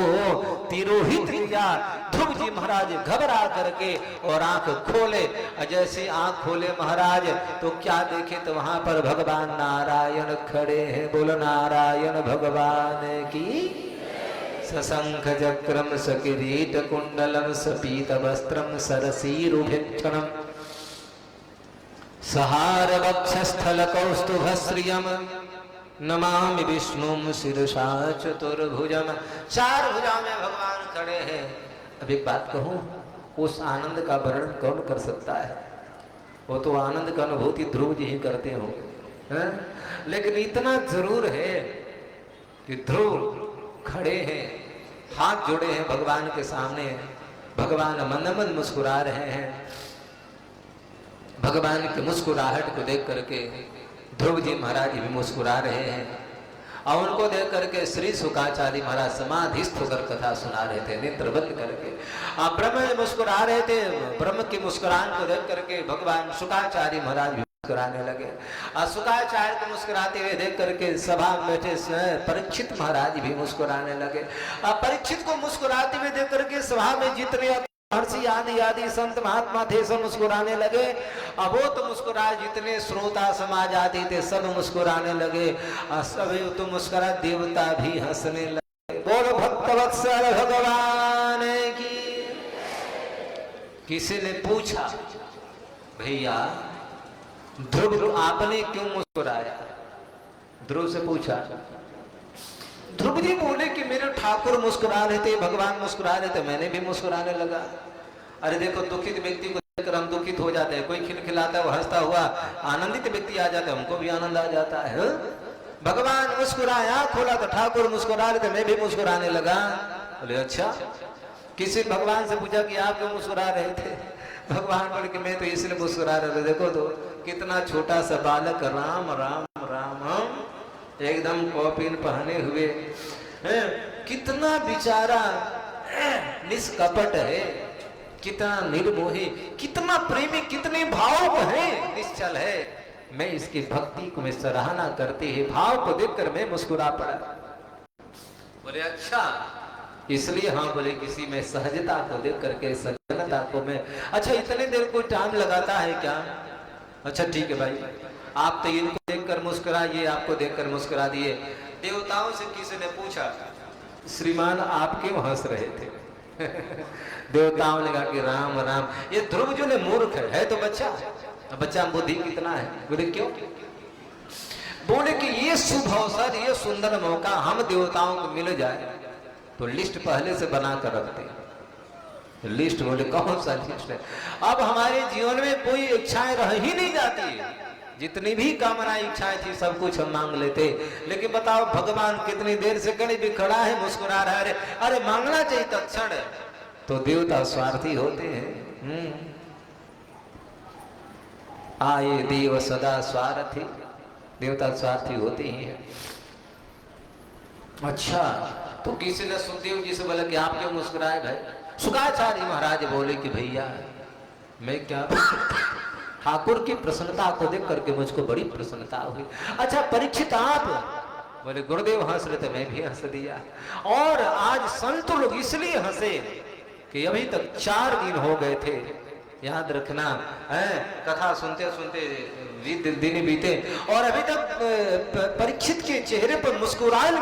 तिरोहित किया। ध्रुव जी महाराज घबरा करके और आंख खोले, जैसे आंख खोले महाराज तो क्या देखे, तो वहां पर भगवान नारायण खड़े हैं। बोलो नारायण भगवान की। सशंख चक्रम सकिरीट कुंडलम सपीत वस्त्रम सरसीरुभिक्षणम सहार वक्षस्थल कौस्तुभश्रियम नमामि विष्णुम शिरसा चतुर्भुजम। चार भुजा में भगवान खड़े हैं। अब एक बात कहूं, उस आनंद का वर्णन कौन कर सकता है? वो तो आनंद का अनुभूति ध्रुव जी ही करते होंगे, लेकिन इतना जरूर है कि ध्रुव खड़े हैं, हाथ जोड़े हैं भगवान के सामने, भगवान मन मन मुस्कुरा रहे हैं। भगवान की मुस्कुराहट को देख करके ध्रुव जी महाराज भी मुस्कुरा रहे हैं, और उनको देख करके श्री शुकाचार्य महाराज समाधिस्थ होकर कथा सुना रहे थे, नेत्र बंद करके। ब्रह्म मुस्कुरा रहे थे, ब्रह्म की मुस्कुराहट को देख करके भगवान शुकाचार्य महाराज मुस्कुराने लगे। शुक्राचार्य को मुस्कुराते हुए देख करके सभा में बैठे परीक्षित महाराज भी मुस्कुराने लगे। परीक्षित को मुस्कुराते हुए देख करके सभा में जितने महर्षि आदि संत महात्मा थे सब मुस्कुराने लगे। अब वो तो मुस्कुराए, जितने श्रोता समाज आदि थे सब मुस्कुराने लगे। सभी तो मुस्कुरा, देवता भी हंसने लगे। बोलो भक्तवत्सल भगवान की। किसी ने पूछा, भैया ध्रुव आपने क्यों मुस्कुराया? ध्रुव से पूछा। ध्रुव जी बोले कि मेरे ठाकुर मुस्कुरा रहे थे, भगवान मुस्कुरा रहे थे, मैंने भी मुस्कुराने लगा। अरे देखो, दुखित व्यक्ति को देखकर हम दुखित हो जाते हैं। कोई खिलखिलाता है, वो हंसता हुआ आनंदित व्यक्ति आ जाता है, हमको भी आनंद आ जाता है। भगवान मुस्कुराया, खोला तो ठाकुर मुस्कुरा रहे थे, मैं भी मुस्कुराने लगा। बोले अच्छा। किसी भगवान से पूछा कि आप क्यों मुस्कुरा रहे थे? भगवान बोले कि मैं तो इसलिए मुस्कुरा रहे थे, देखो तो कितना छोटा सा बालक राम राम राम एकदम कॉपिन पहने हुए, कितना बेचारा निष्कपट है, कितना निर्मोही, कितना प्रेमी, कितने भावुक है, निश्चल है। मैं इसकी भक्ति को मैं सराहना करते हैं, भाव को देखकर मैं मुस्कुरा पड़ा। बोले अच्छा, इसलिए हाँ। बोले किसी में सहजता को देख करके, सजनता को मैं, अच्छा इतने देर कोई टाइम लगाता है क्या? अच्छा ठीक है भाई, आप तो इनको देखकर मुस्कुराइए, आपको देखकर मुस्कुरा दिए। देवताओं से किसी ने पूछा, श्रीमान आप क्यों हंस रहे थे? देवताओं ने कहा कि राम राम, ये ध्रुव जो ने मूर्ख है तो बच्चा, बच्चा बुद्धि कितना है। बोले क्यों? बोले कि ये शुभ अवसर, ये सुंदर मौका हम देवताओं को मिल जाए तो लिस्ट पहले से बना कर रखते हैं। लिस्ट? बोले कौन सा लिस्ट है? अब हमारे जीवन में कोई इच्छाएं रह ही नहीं जाती। जितनी भी कामना इच्छाएं थी सब कुछ हम मांग लेते, लेकिन बताओ भगवान कितनी देर से कहीं भी खड़ा है, मुस्कुरा रहा है। अरे मांगना चाहिए तत्क्षण। तो देवता स्वार्थी होते हैं। आए देव सदा स्वार्थी, देवता स्वार्थी होते ही है। अच्छा, तो किसी ने सुखदेव जी से बोला कि आप क्यों मुस्कुराए भाई? शुक्राचार्य महाराज बोले कि भैया मैं क्या, ठाकुर की प्रसन्नता को देख करके मुझको बड़ी प्रसन्नता हुई। अच्छा परीक्षित आप? बोले गुरुदेव हंस रहे थे, मैं भी हंस दिया। और आज संत लोग इसलिए हंसे कि अभी तक 4 दिन हो गए थे, याद रखना है, कथा सुनते सुनते दिन बीते और अभी तक परीक्षित के चेहरे पर मुस्कुराहट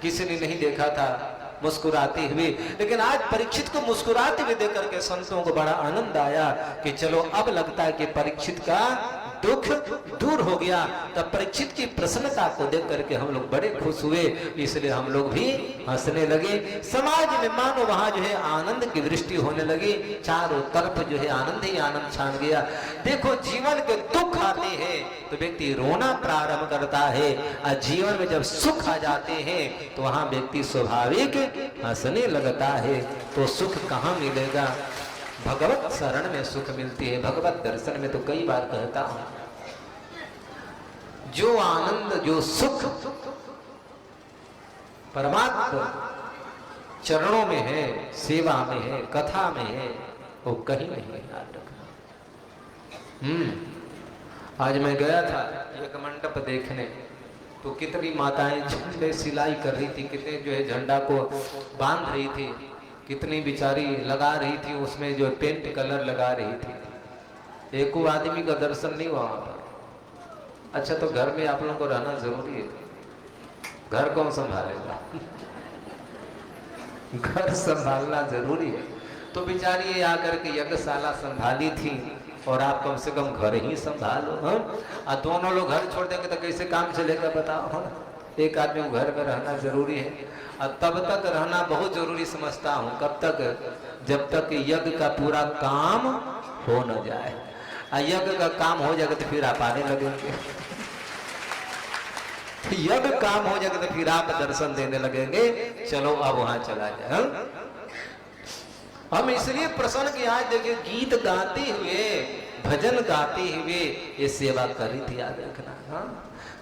किसी ने नहीं देखा था, मुस्कुराते हुए। लेकिन आज परीक्षित को मुस्कुराते हुए देख करके संतों को बड़ा आनंद आया कि चलो अब लगता है कि परीक्षित का दुख दूर हो गया। तब परीक्षित की प्रसन्नता को देख करके हम लोग बड़े खुश हुए, इसलिए हम लोग भी हंसने लगे। समाज में मानो वहां जो है आनंद की दृष्टि होने लगी, चारों तरफ जो है आनंद ही आनंद छान गया। देखो जीवन के दुख आते हैं तो व्यक्ति रोना प्रारंभ करता है, और जीवन में जब सुख आ जाते हैं तो वहां व्यक्ति स्वाभाविक हंसने लगता है। तो सुख कहाँ मिलेगा? भगवत शरण में सुख मिलती है, भगवत दर्शन में। तो कई बार कहता हूं, जो आनंद जो सुख परमात्मा चरणों में है, सेवा में है, कथा में है, वो कहीं नहीं है। याद रखना। आज मैं गया था एक मंडप देखने, तो कितनी माताएं झंडे सिलाई कर रही थी, कितने जो है झंडा को बांध रही थी, कितनी बिचारी लगा रही थी, उसमें जो पेंट कलर लगा रही थी। एक आदमी का दर्शन नहीं हुआ वहां पर। अच्छा, तो घर में आप लोगों को रहना जरूरी है। घर कौन संभालेगा? घर संभालना जरूरी है। तो बेचारी ये आकर के यज्ञशाला संभाली थी, और आप कम से कम घर ही संभालो। और दोनों लोग घर छोड़ देंगे तो कैसे काम चलेगा बताओ? एक आदमी को घर में रहना जरूरी है, और तब तक रहना बहुत जरूरी समझता हूँ। कब तक? जब तक यज्ञ का पूरा काम हो न जाए। यज्ञ का काम हो जाएगा तो फिर आप आने लगेंगे। यज्ञ काम हो जाएगा तो फिर आप दर्शन देने लगेंगे। चलो अब वहां चला जाए। हम इसलिए प्रसन्न कि आज देखिए गीत गाते हुए भजन गाते हुए ये सेवा करी थी, याद रखना। हाँ,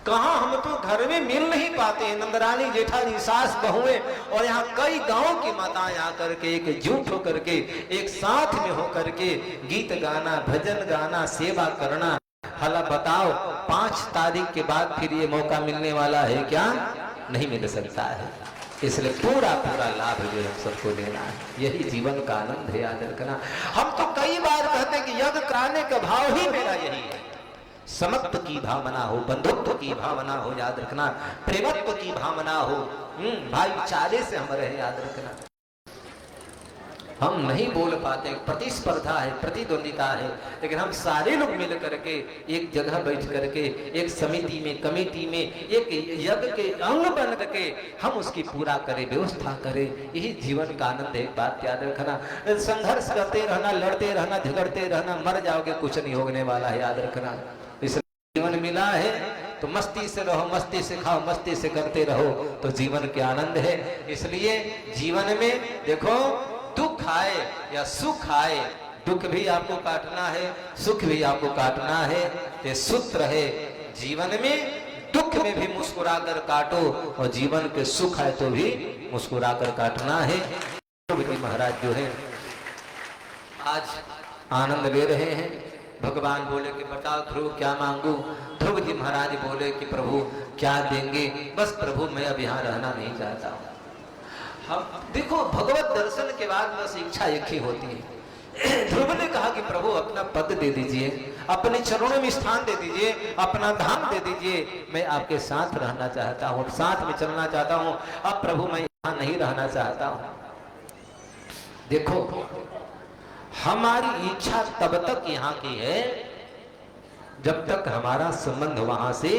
कहा हम तो घर में मिल नहीं पाते, नंदरानी जेठानी सास बहुएं और यहाँ कई गांव की माताएं आकर के एकजुट होकर के एक साथ में होकर के गीत गाना, भजन गाना, सेवा करना। भला बताओ 5 तारीख के बाद फिर ये मौका मिलने वाला है क्या? नहीं मिल सकता है। इसलिए पूरा पूरा लाभ जो हम सबको लेना है, यही जीवन का आनंद है, याद रखना। हम तो कई बार कहते हैं कि यज्ञ कराने का भाव ही मेरा यही है, समत्व की भावना हो, बंधुत्व की भावना हो, याद रखना, प्रेमत्व की भावना हो, भाईचारे से हम रहे, याद रखना। हम नहीं बोल पाते, प्रतिस्पर्धा है, प्रतिद्वंदिता है, लेकिन हम सारे लोग मिल करके एक जगह बैठ करके एक समिति में, कमेटी में, एक यज्ञ के अंग बन करके हम उसकी पूरा करें, व्यवस्था करें, यही जीवन का आनंद है। एक बात याद रखना, संघर्ष करते रहना, लड़ते रहना, झगड़ते रहना, मर जाओगे, कुछ नहीं होने वाला है, याद रखना। इसलिए जीवन मिला है तो मस्ती से रहो, मस्ती से खाओ, मस्ती से करते रहो, तो जीवन के आनंद है। इसलिए जीवन में देखो, दुख आए या सुख आए, दुख भी आपको काटना है, सुख भी आपको काटना है। ये सूत्र है जीवन में, दुख में भी मुस्कुरा कर काटो और जीवन के सुख है तो भी मुस्कुरा कर काटना है। महाराज जो है आज आनंद ले रहे हैं। भगवान बोले कि बताओ ध्रुव क्या मांगू? ध्रुव जी महाराज बोले कि प्रभु क्या देंगे? बस प्रभु मैं अब यहाँ रहना नहीं चाहता हूँ। हम देखो, भगवत दर्शन के बाद बस इच्छा एक ही होती है। ध्रुव ने कहा कि प्रभु अपना पद दे दीजिए, अपने चरणों में स्थान दे दीजिए, अपना धाम दे दीजिए, मैं आपके साथ रहना चाहता हूँ, साथ में चलना चाहता हूँ। अब प्रभु मैं यहाँ नहीं रहना चाहता हूँ। देखो, हमारी इच्छा तब तक यहाँ की है जब तक हमारा संबंध वहां से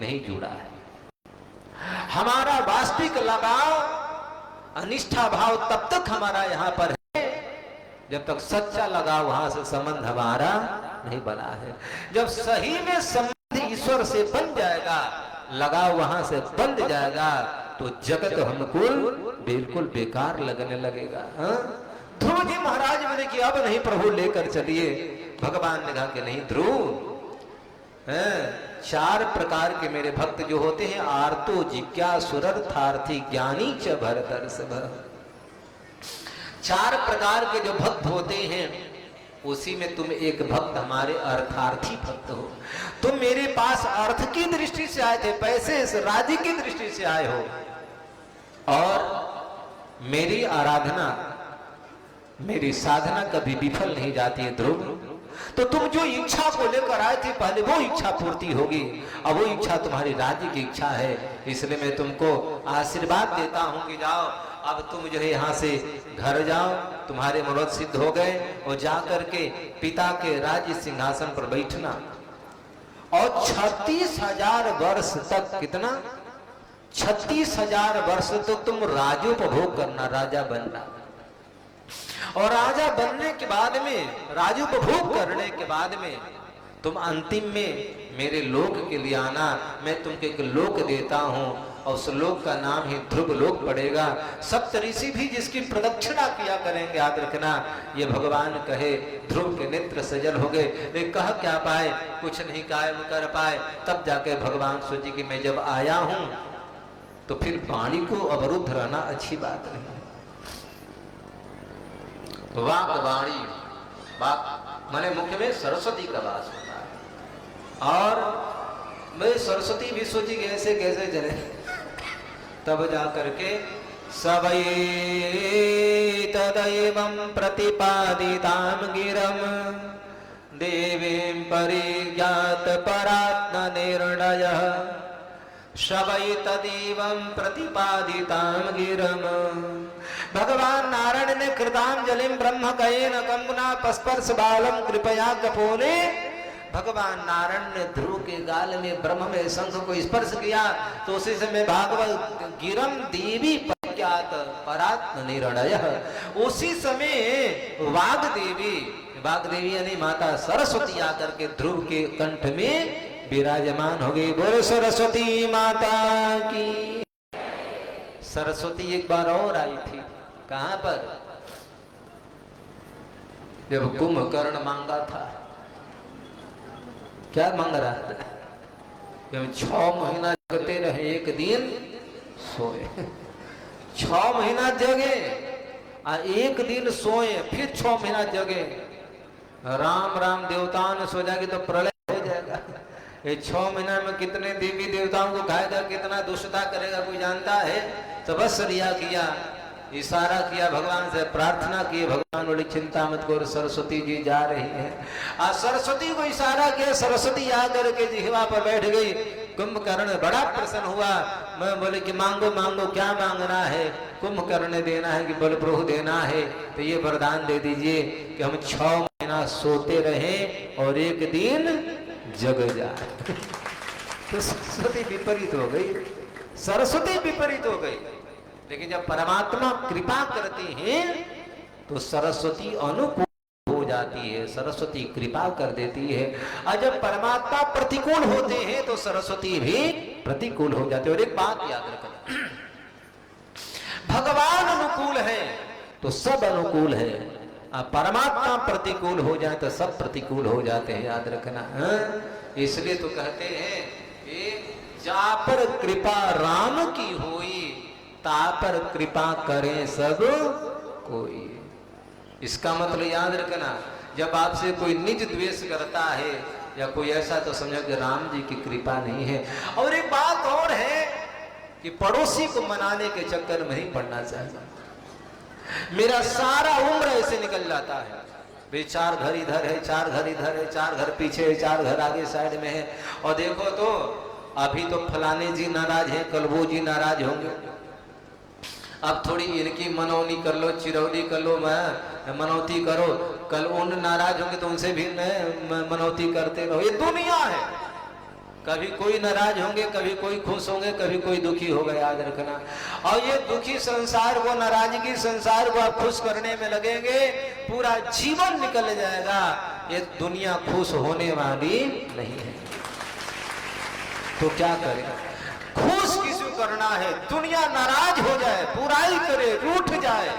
नहीं जुड़ा है। हमारा वास्तविक लगाव, अनिष्ठा भाव तब तक हमारा यहाँ पर है जब तक सच्चा लगाव, वहां से संबंध हमारा नहीं बना है। जब सही में संबंध ईश्वर से बन जाएगा, लगाव वहां से बंध जाएगा, तो जगत हमको बिल्कुल बेकार लगने लगेगा। ध्रुव जी महाराज बोले कि अब नहीं प्रभु लेकर चलिए। भगवान ने कहा कि नहीं ध्रुव, 4 प्रकार के मेरे भक्त जो होते हैं, आर्तो जिज्ञासुरर्थार्थी ज्ञानी च भरतर्षभ। 4 प्रकार के जो भक्त होते हैं, उसी में तुम एक भक्त हमारे अर्थार्थी भक्त हो। तुम मेरे पास अर्थ की दृष्टि से आए थे, पैसे से, राज्य की दृष्टि से आए हो, और मेरी आराधना, मेरी साधना कभी विफल नहीं जाती है ध्रुव। तो तुम जो इच्छा को लेकर आए थे, पहले वो इच्छा पूर्ति होगी। अब वो इच्छा तुम्हारी राज्य की इच्छा है, इसलिए मैं तुमको आशीर्वाद देता हूं कि जाओ, अब तुम जो है यहाँ से घर जाओ, तुम्हारे मनोरथ सिद्ध हो गए, और जा करके पिता के राज्य सिंहासन पर बैठना, और 36,000 वर्ष तक, कितना 36,000 वर्ष तो तुम राज्योपभोग करना, राजा बनना। और राजा बनने के बाद में, राज्योपभोग करने के बाद में, तुम अंतिम में मेरे लोक के लिए आना। मैं तुमको एक लोक देता हूं, और उस लोक का नाम ही ध्रुव लोक पड़ेगा। सप्तऋषि भी जिसकी प्रदक्षिणा किया करेंगे, याद रखना। ये भगवान कहे, ध्रुव के नेत्र सजल हो गए, वे कह क्या पाए? कुछ नहीं कायम कर पाए। तब जाके भगवान सोचे कि मैं जब आया हूं तो फिर वाणी को अवरुद्ध रहना अच्छी बात नहीं। वाक वाणी, वाक माने मुख्य में सरस्वती का वास होता है, और मैं सरस्वती भी सोची कैसे कैसे चले। तब जा करके सबई तदैवं प्रतिपादितां गिरम देवीं परिज्ञात परात्म निर्णयः, शवै तदेवं प्रतिपादितां गिरम। भगवान नारायण ने कृतांजलिं ब्रह्म कयेन कंगना पस्पर्श बालम कृपया कपोले। भगवान नारायण ने ध्रुव के गाल में ब्रह्म में शंख को स्पर्श किया, तो उसी समय भागवत गिरम देवी परिज्ञात परात्म निर्णयः, उसी समय वाग्देवी यानी माता सरस्वती आकर के ध्रुव के कंठ में विराजमान हो गई। बोलो सरस्वती माता की। सरस्वती एक बार और आई थी, कहां पर? जब कुंभकर्ण मांगा था, क्या मांग रहा था कि हम 6 महीना जगते रहे, एक दिन सोए। 6 महीना जगे और एक दिन सोए, फिर 6 महीना जगे। राम राम देवताओं ने सोचा कि तो प्रलय हो जाएगा। ये 6 महीना में कितने देवी देवताओं को खाएगा, कितना दुष्टता करेगा कोई जानता है। तपस्या किया, इशारा किया भगवान से, प्रार्थना की, भगवान बोली चिंता मत करो, सरस्वती जी जा रही है। और सरस्वती को इशारा किया, सरस्वती आकर के जिह्वा पर बैठ गई। कुंभकर्ण बड़ा प्रसन्न हुआ। मैं बोले कि मांगो मांगो, क्या मांगना है? कुंभकर्ण ने देना है कि बल प्रभु देना है, तो ये वरदान दे दीजिए कि हम 6 महीना सोते रहे और एक दिन जग जाए। तो सरस्वती विपरीत हो गई, सरस्वती विपरीत हो गई। लेकिन जब परमात्मा कृपा करते हैं तो सरस्वती अनुकूल हो जाती है, सरस्वती कृपा कर देती है। और जब परमात्मा प्रतिकूल होते हैं तो सरस्वती भी प्रतिकूल हो जाती है। और एक बात याद रखना, भगवान अनुकूल है तो सब अनुकूल है, परमात्मा प्रतिकूल हो जाए तो सब प्रतिकूल हो जाते हैं, याद रखना। इसलिए तो कहते हैं कि जा पर कृपा राम की होई, ता पर कृपा करें सब कोई। इसका मतलब याद रखना, जब आपसे कोई निज द्वेष करता है या कोई ऐसा, तो समझो कि राम जी की कृपा नहीं है। और एक बात और है कि पड़ोसी को मनाने के चक्कर में नहीं पड़ना चाहिए। मेरा सारा उम्र ऐसे निकल जाता है, वे 4 घर इधर है, 4 घर इधर है, 4 घर पीछे है, 4 घर आगे साइड में है। और देखो तो अभी तो फलाने जी नाराज है, कल वो जी नाराज होंगे। अब थोड़ी इनकी मनौनी कर लो, चिरौनी कर लो, मैं मनौती करो, कल उन नाराज होंगे तो उनसे भी मनौती करते रहो। ये दुनिया है, कभी कोई नाराज होंगे, कभी कोई खुश होंगे, कभी कोई दुखी होगा, याद रखना। और ये दुखी संसार को, नाराजगी संसार को आप खुश करने में लगेंगे, पूरा जीवन निकल जाएगा। ये दुनिया खुश होने वाली नहीं है। तो क्या करें? खुश किसी को करना है, दुनिया नाराज हो जाए, बुराई करे, रूठ जाए,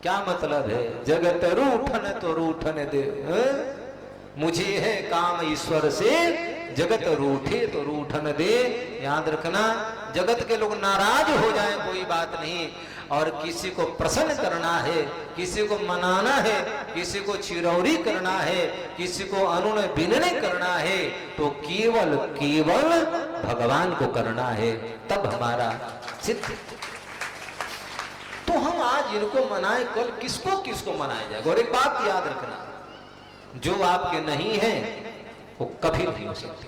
क्या मतलब है? जगत रूठन तो रूठन दे, मुझे है काम ईश्वर से, जगत रूठे तो रूठन दे। याद रखना, जगत के लोग नाराज हो जाए कोई बात नहीं, और किसी को प्रसन्न करना है, किसी को मनाना है, किसी को चिरौरी करना है, किसी को अनुनय विनय करना है, तो केवल केवल भगवान को करना है, तब हमारा सिद्ध। तो हम आज इनको मनाए, कल किसको किसको मनाया जाएगा। और एक बात याद रखना, जो आपके नहीं है वो कभी नहीं हो सकती।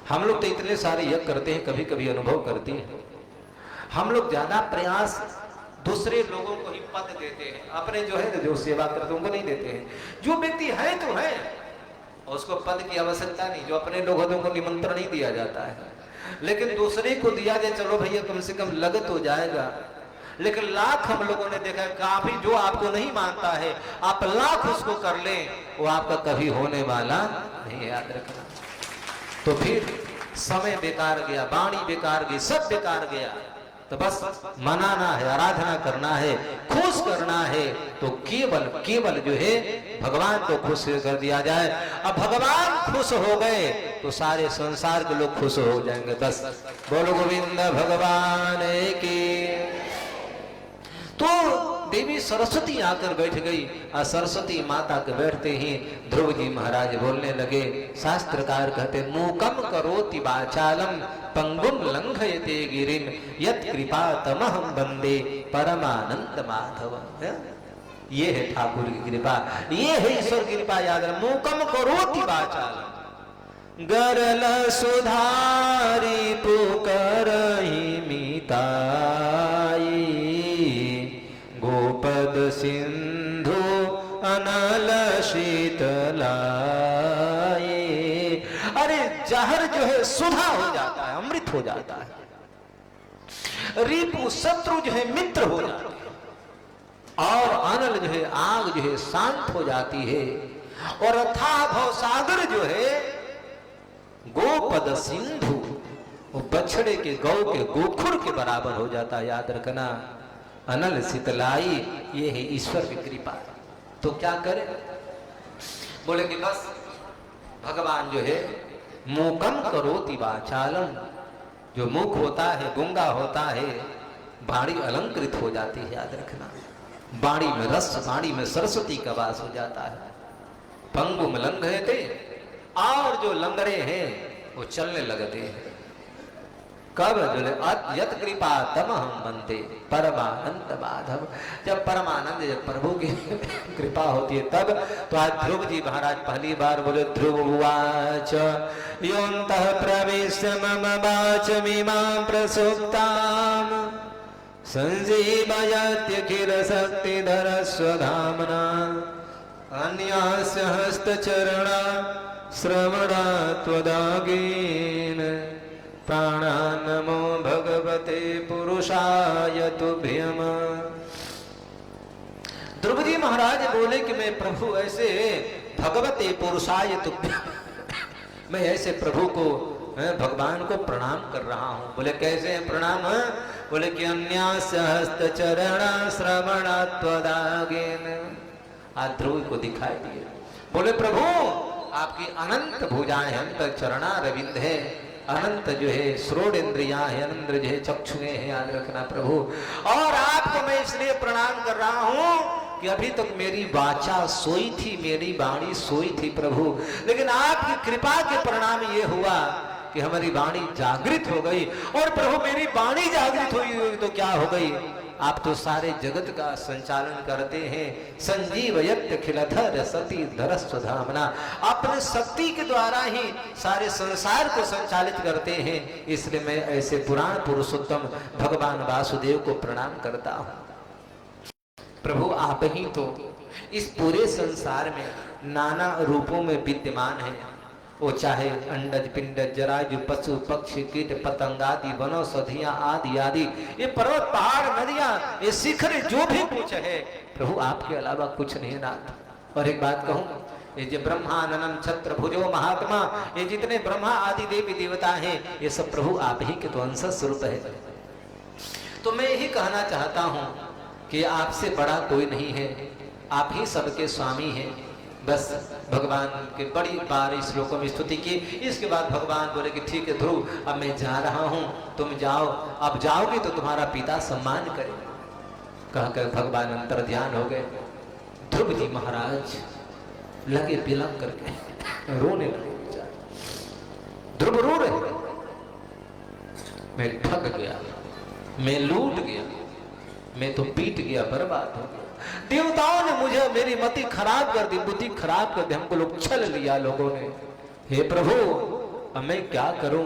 हम लोग तो इतने सारे यज्ञ करते हैं, कभी कभी अनुभव करते हैं, हम लोग ज्यादा प्रयास दूसरे लोगों को ही पद देते हैं, अपने जो है जो सेवा करते हैं उनको नहीं देते हैं। जो व्यक्ति है तो है, उसको पद की आवश्यकता नहीं, जो अपने लोग होते हैं उनको निमंत्रण नहीं दिया जाता है। लेकिन दूसरे को दिया जाए, चलो भैया कम से कम लगत हो जाएगा। लेकिन लाख हम लोगों ने देखा, काफी जो आपको नहीं मानता है, आप लाख उसको कर लें, वो आपका कभी होने वाला नहीं, याद रखना। तो फिर समय बेकार गया, वाणी बेकार गई, सब बेकार गया। तो बस मनाना है, आराधना करना है, खुश करना है, तो केवल केवल जो है भगवान को खुश कर दिया जाए। अब भगवान खुश हो गए तो सारे संसार के लोग खुश हो जाएंगे। बस बोलो गोविंद भगवान की। तो देवी सरस्वती आकर बैठ गई, और सरस्वती माता के बैठते ही ध्रुव जी महाराज बोलने लगे। शास्त्रकार कहते, मूकम करोति वाचालम पंगुम लंघयते गिरिम यत् कृपा तमहं वंदे परमानंद माधव। ये है ठाकुर की कृपा, ये है ईश्वर की कृपा। याद रख, मूकम करोति वाचालम, गरल सुधारी पुकारहि मीताई, गोपद सिंधु अनल शीतलाई। अरे जहर जो है सुधा हो जाता है, अमृत हो जाता है, रिपु शत्रु जो है मित्र हो जाते हैं, और अनल जो है आग जो है शांत हो जाती है, और अथाह भव सागर जो है गोपद सिंधु, वो बछड़े के गौ के गोखुर के बराबर हो जाता है। याद रखना, अनल शीतलाई, ये है ईश्वर की कृपा। तो क्या करें? बोले कि बस भगवान जो है मूकम करोति वाचालम, जो मूक होता है, गूंगा होता है, वाणी अलंकृत हो जाती है। याद रखना, वाणी में रस, वाणी में सरस्वती का वास हो जाता है। पंगुम लंघयते, और जो लंगड़े हैं वो चलने लगते हैं। कब? यत कृपा तम हम बनते परमानंद माधव, जब परमानंद, जब प्रभु की कृपा होती है तब। तो आज ध्रुव जी महाराज पहली बार बोले, ध्रुव उवाच योऽन्तः प्रविश्य मम वाचमिमां प्रसुप्ताम् संजीवयत्यखिल शक्तिधर स्वधाम्ना अन्यास्य हस्तचरणा श्रवणा त्वदागेन प्राणान्नमो भगवते पुरुषाय तुभ्यम। ध्रुव जी महाराज बोले कि मैं प्रभु ऐसे भगवते पुरुषाय तुभ्यम, मैं ऐसे प्रभु को, भगवान को प्रणाम कर रहा हूं। बोले कैसे है प्रणाम? बोले कि अन्यास्य हस्तचरण श्रवणात्वदागेन। आज ध्रुव को दिखाई दिए, बोले प्रभु आपकी अनंत भुजाएं, अनंत चरणा रविंद है, अनंत जो है श्रोडेन्द्रिया है, अनंत जो है चक्षुएं है। याद रखना प्रभु, और आपको मैं इसलिए प्रणाम कर रहा हूं कि अभी तक मेरी वाचा सोई थी, मेरी वाणी सोई थी प्रभु, लेकिन आपकी कृपा के परिणाम ये हुआ कि हमारी वाणी जागृत हो गई। और प्रभु मेरी वाणी जागृत हुई तो क्या हो गई? आप तो सारे जगत का संचालन करते हैं। संजीवयत खिलधर सती धर स्वधामना, अपने शक्ति के द्वारा ही सारे संसार को संचालित करते हैं। इसलिए मैं ऐसे पुराण पुरुषोत्तम भगवान वासुदेव को प्रणाम करता हूं। प्रभु आप ही तो इस पूरे संसार में नाना रूपों में विद्यमान है। वो चाहे अंडज पिंडज जरायु पशु पक्षी कीट पतंगादि वनौषधियां आदि आदि, ये पर्वत पहाड़ नदियां, ये शिखर, जो भी कुछ है प्रभु आपके अलावा कुछ नहीं नाथ। और एक बात कहूं, ये जो ब्रह्मानंदम छत्र भुजो महात्मा, ये जितने ब्रह्मा आदि देवी देवता हैं, ये सब प्रभु आप ही के तो अंश स्वरूप है। तो मैं यही कहना चाहता हूं कि आपसे बड़ा कोई नहीं है, आप ही सबके स्वामी हैं। बस भगवान के बड़ी बार इस श्लोकों में स्तुति की। इसके बाद भगवान बोले कि ठीक है ध्रुव, अब मैं जा रहा हूं, तुम जाओ, अब जाओगे तो तुम्हारा पिता सम्मान करे। कहकर भगवान अंतर ध्यान हो गए। ध्रुव जी महाराज लगे बिलक करके रोने लगे। ध्रुव रो रहे, मैं ठग गया, मैं लूट गया, मैं तो पीट गया, बर्बाद हो गया। देवताओं ने मुझे, मेरी मति खराब कर दी, बुद्धि खराब कर दी, हमको लोग छल लिया लोगों ने। हे प्रभु अब मैं क्या करूं?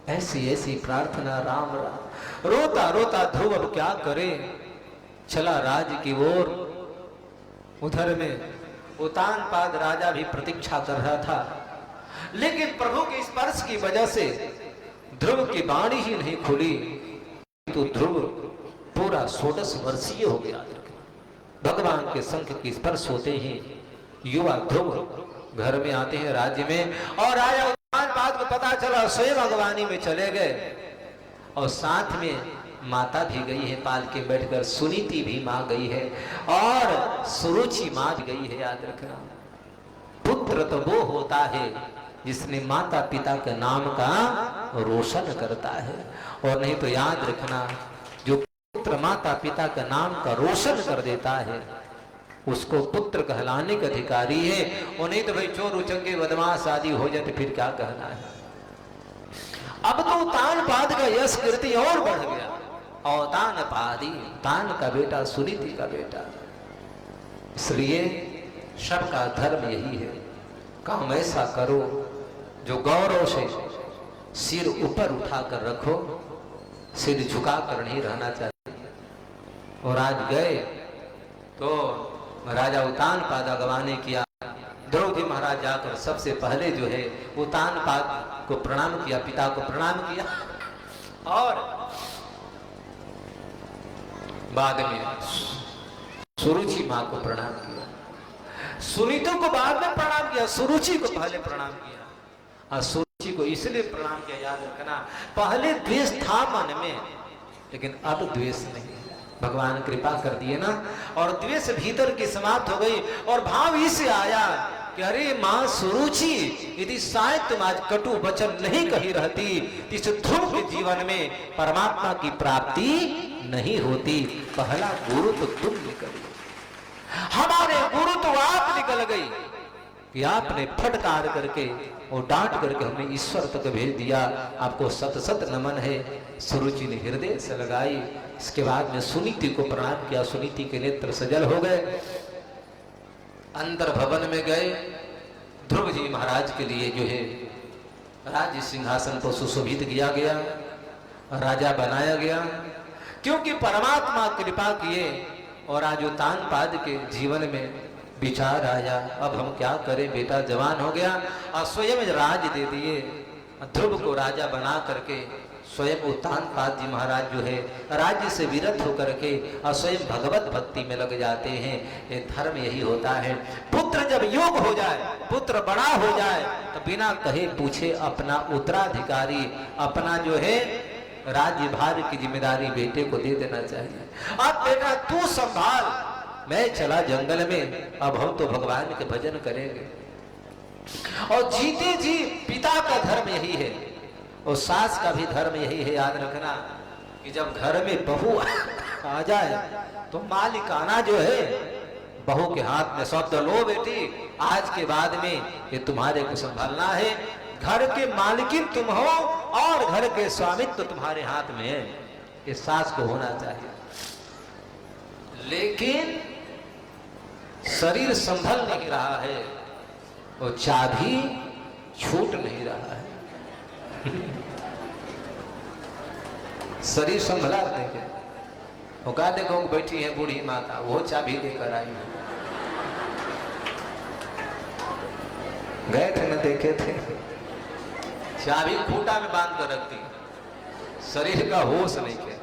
ऐसी ऐसी प्रार्थना राम राम। रोता रोता ध्रुव अब क्या करे? चला राज्य की ओर। उधर में उतानपाद राजा भी प्रतीक्षा कर रहा था, लेकिन प्रभु के स्पर्श की वजह से ध्रुव की वाणी ही नहीं खुली। तो ध्रुव पूरा 16 वर्षीय हो गया। भगवान के शंख की स्पर्श होते ही युवा ध्रुव घर में आते हैं राज्य में, और राजा उतानपाद को पता चला, स्वयं अगवानी में चले गए। और साथ में माता भी गई है, पालकी में बैठकर सुनीति भी मां गई है, और सुरुचि मां गई है। याद रखना, पुत्र तो वो होता है जिसने माता पिता के नाम का रोशन करता है, और नहीं तो याद रखना, जो पुत्र माता पिता का नाम का रोशन कर देता है उसको पुत्र कहलाने का अधिकारी है। और नहीं तो भाई चोर उचंगे बदमाश आदि हो जाते फिर क्या कहना है। अब तो उतानपाद का यश कीर्ति और बढ़ गया। औतानपादी, तान का बेटा, सुनीति का बेटा। इसलिए सबका धर्म यही है, काम ऐसा करो जो गौरव से सिर ऊपर उठाकर रखो, सिर झुकाकर नहीं रहना चाहिए। और आज गए तो राजा उतानपाद अगवानी किया। ध्रुव जी महाराज जाकर सबसे पहले जो है उतानपाद को प्रणाम किया, पिता को प्रणाम किया, और बाद में सुरुचि मां को प्रणाम किया। सुनीतों को बाद में प्रणाम किया, सुरुचि को पहले प्रणाम किया। और सुरुचि को इसलिए प्रणाम किया, याद रखना, पहले द्वेष था मन में, लेकिन अब द्वेष नहीं। भगवान कृपा कर दिए ना, और द्वेष भीतर की समाप्त हो गई। और भाव इससे आया कि अरे मां सुरुचि, यदि शायद तुम आज कटु वचन नहीं कही रहती, इस ध्रुव के जीवन में परमात्मा की प्राप्ति नहीं होती। पहला गुरु तो तुम निकली, हमारे गुरु तो आप निकल गई कि आपने फटकार करके और डांट करके हमें ईश्वर तक भेज दिया। आपको सत सत नमन है। सुरुचि ने हृदय से लगाई। इसके बाद में सुनीति को प्रणाम किया। सुनीति के नेत्र सजल हो गए। अंदर भवन में गए। ध्रुव जी महाराज के लिए जो है राज्य सिंहासन को सुशोभित किया गया, राजा बनाया गया, क्योंकि परमात्मा कृपा किए और आज तानपाद के जीवन में विचार आया, अब हम क्या करें, बेटा जवान हो गया और स्वयं राज दे दिए। ध्रुव को राजा बना करके स्वयं उत्तानपाद जी महाराज जो है राज्य से विरत होकर के और स्वयं भगवत भक्ति में लग जाते हैं। ये धर्म यही होता है। पुत्र जब योग हो जाए, पुत्र बड़ा हो जाए, तो बिना कहे पूछे अपना उत्तराधिकारी, अपना जो है राज्य भार की जिम्मेदारी बेटे को दे देना चाहिए। अब बेटा तू संभाल, मैं चला जंगल में, अब हम तो भगवान के भजन करेंगे। और जीते जी पिता का धर्म यही है और सास का भी धर्म यही है। याद रखना कि जब घर में बहू आ जाए तो मालिकाना जो है बहू के हाथ में शब्द, लो बेटी आज के बाद में ये तुम्हारे को संभालना है। घर के मालिकिन तुम हो और घर के स्वामित्व तो तुम्हारे हाथ में है। ये सास को होना चाहिए। लेकिन शरीर संभल नहीं रहा है और चाबी छूट नहीं रहा है। शरीर संभला देखे, वो कहा देखो बैठी है बूढ़ी माता, वो चाबी लेकर आई है। गए थे न, देखे थे, चाबी खूंटा में बांध कर रखती, शरीर का होश नहीं के,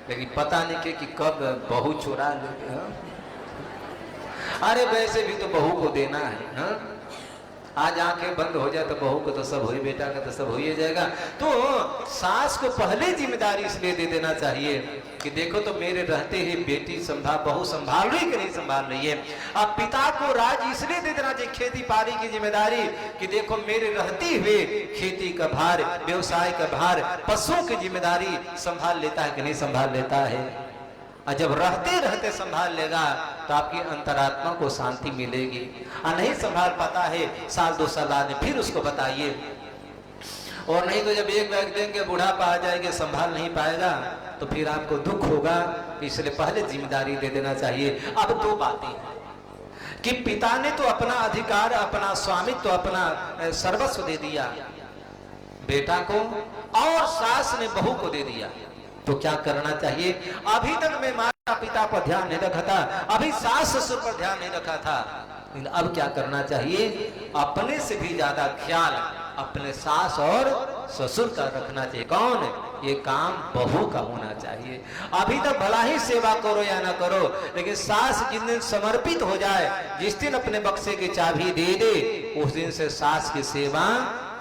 लेकिन पता नहीं के कि कब बहू चुरा लेते। अरे वैसे भी तो बहू को देना है। हा? आज आंखें बंद हो जाए तो बहू को तो सब हो, बेटा का तो सब हो ही जाएगा। तो सास को पहले जिम्मेदारी इसलिए दे देना चाहिए कि देखो तो मेरे रहते ही बेटी बहू संभाल रही कि नहीं संभाल रही है। अब पिता को राज इसलिए दे देना चाहिए, खेती बाड़ी की जिम्मेदारी, कि देखो मेरे रहते हुए खेती का भार, व्यवसाय का भार, पशुओं की जिम्मेदारी संभाल लेता है कि नहीं संभाल लेता है। और जब रहते रहते संभाल लेगा तो आपकी अंतरात्मा को शांति मिलेगी। और नहीं संभाल पाता है, साल 2 साल बाद फिर उसको बताइए। और नहीं तो जब एक बैग देंगे, बुढ़ापा आ जाएगा, संभाल नहीं पाएगा तो फिर आपको दुख होगा। इसलिए पहले जिम्मेदारी दे देना चाहिए। अब 2 बातें कि पिता ने तो अपना अधिकार, अपना स्वामित्व, अपना सर्वस्व दे दिया बेटा को, और सास ने बहू को दे दिया। तो क्या करना चाहिए? अभी तक मैं माता पिता पर ध्यान नहीं रखा था, अभी सास ससुर पर ध्यान नहीं रखा था, लेकिन अब क्या करना चाहिए? अपने से भी ज्यादा ख्याल अपने सास और ससुर का रखना चाहिए। कौन? ये काम बहू का होना चाहिए। अभी तक भला ही सेवा करो या ना करो, लेकिन सास जिस दिन समर्पित हो जाए, जिस दिन अपने बक्से की चाबी दे दे, उस दिन से सास की सेवा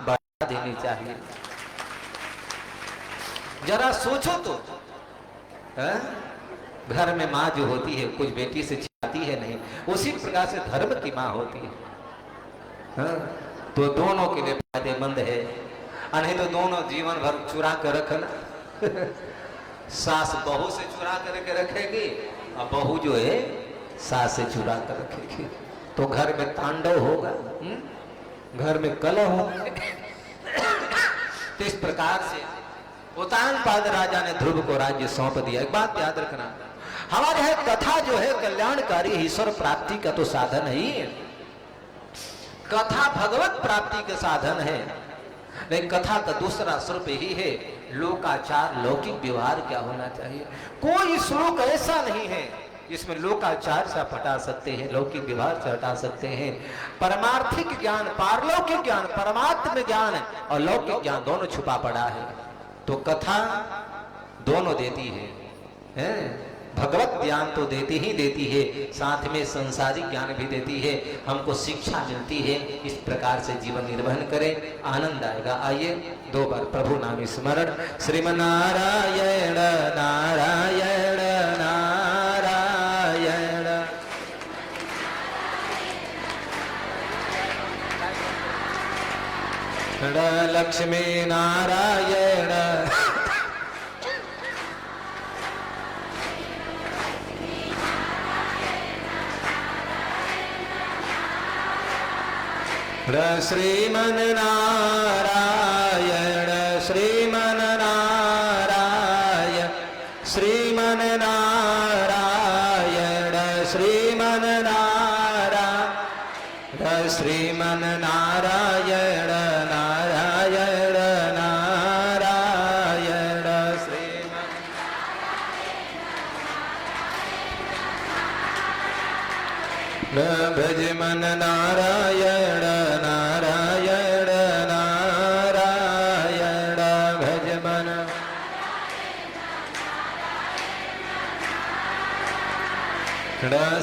बढ़ा देनी चाहिए। जरा सोचो तो, घर में माँ जो होती है कुछ बेटी से चाहती है नहीं, उसी प्रकार से धर्म की माँ होती है। तो दोनों के लिए फायदेमंद है। नहीं तो दोनों जीवन भर चुरा कर रखना। सास बहू से चुरा करके रखेगी और बहू जो है सास से चुरा कर रखेगी, तो घर में तांडव होगा, घर में कलह होगा। तो इस प्रकार से उत्तानपाद राजा ने ध्रुव को राज्य सौंप दिया। एक बात याद रखना, हमारे यहाँ कथा जो है कल्याणकारी ईश्वर प्राप्ति का तो साधन ही है। कथा भगवत प्राप्ति का साधन है, लेकिन कथा का दूसरा स्वरूप ही है लोकाचार, लौकिक व्यवहार क्या होना चाहिए। कोई श्लोक ऐसा नहीं है जिसमें लोकाचार से हटा सकते हैं, लौकिक व्यवहार से हटा सकते हैं। परमार्थिक ज्ञान, पारलौकिक ज्ञान, परमात्म ज्ञान और लौकिक ज्ञान दोनों छुपा पड़ा है। तो कथा दोनों देती है, भगवत ज्ञान तो देती ही देती है, साथ में संसारिक ज्ञान भी देती है, हमको शिक्षा मिलती है। इस प्रकार से जीवन निर्वहन करें, आनंद आएगा। आइए 2 बार प्रभु नाम स्मरण। श्रीमन्नारायण नारायण नारायण, लक्ष्मी नारायण श्रीमन नारायण श्रीमन नारायण श्रीमन नारायण श्रीमन नारायण श्रीमन नारायण नारायण नारायण श्रीमन भज मन नारायण नारायण नारायण भज मन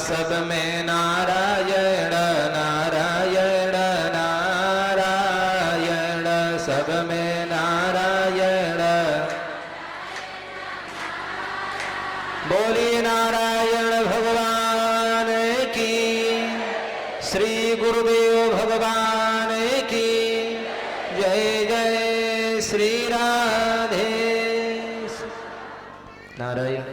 सब में नारायण नारायण नारायण सब में नारायण बोली नारायण भगवान की श्री गुरुदेव भगवान की जय जय श्री राधे नारायण।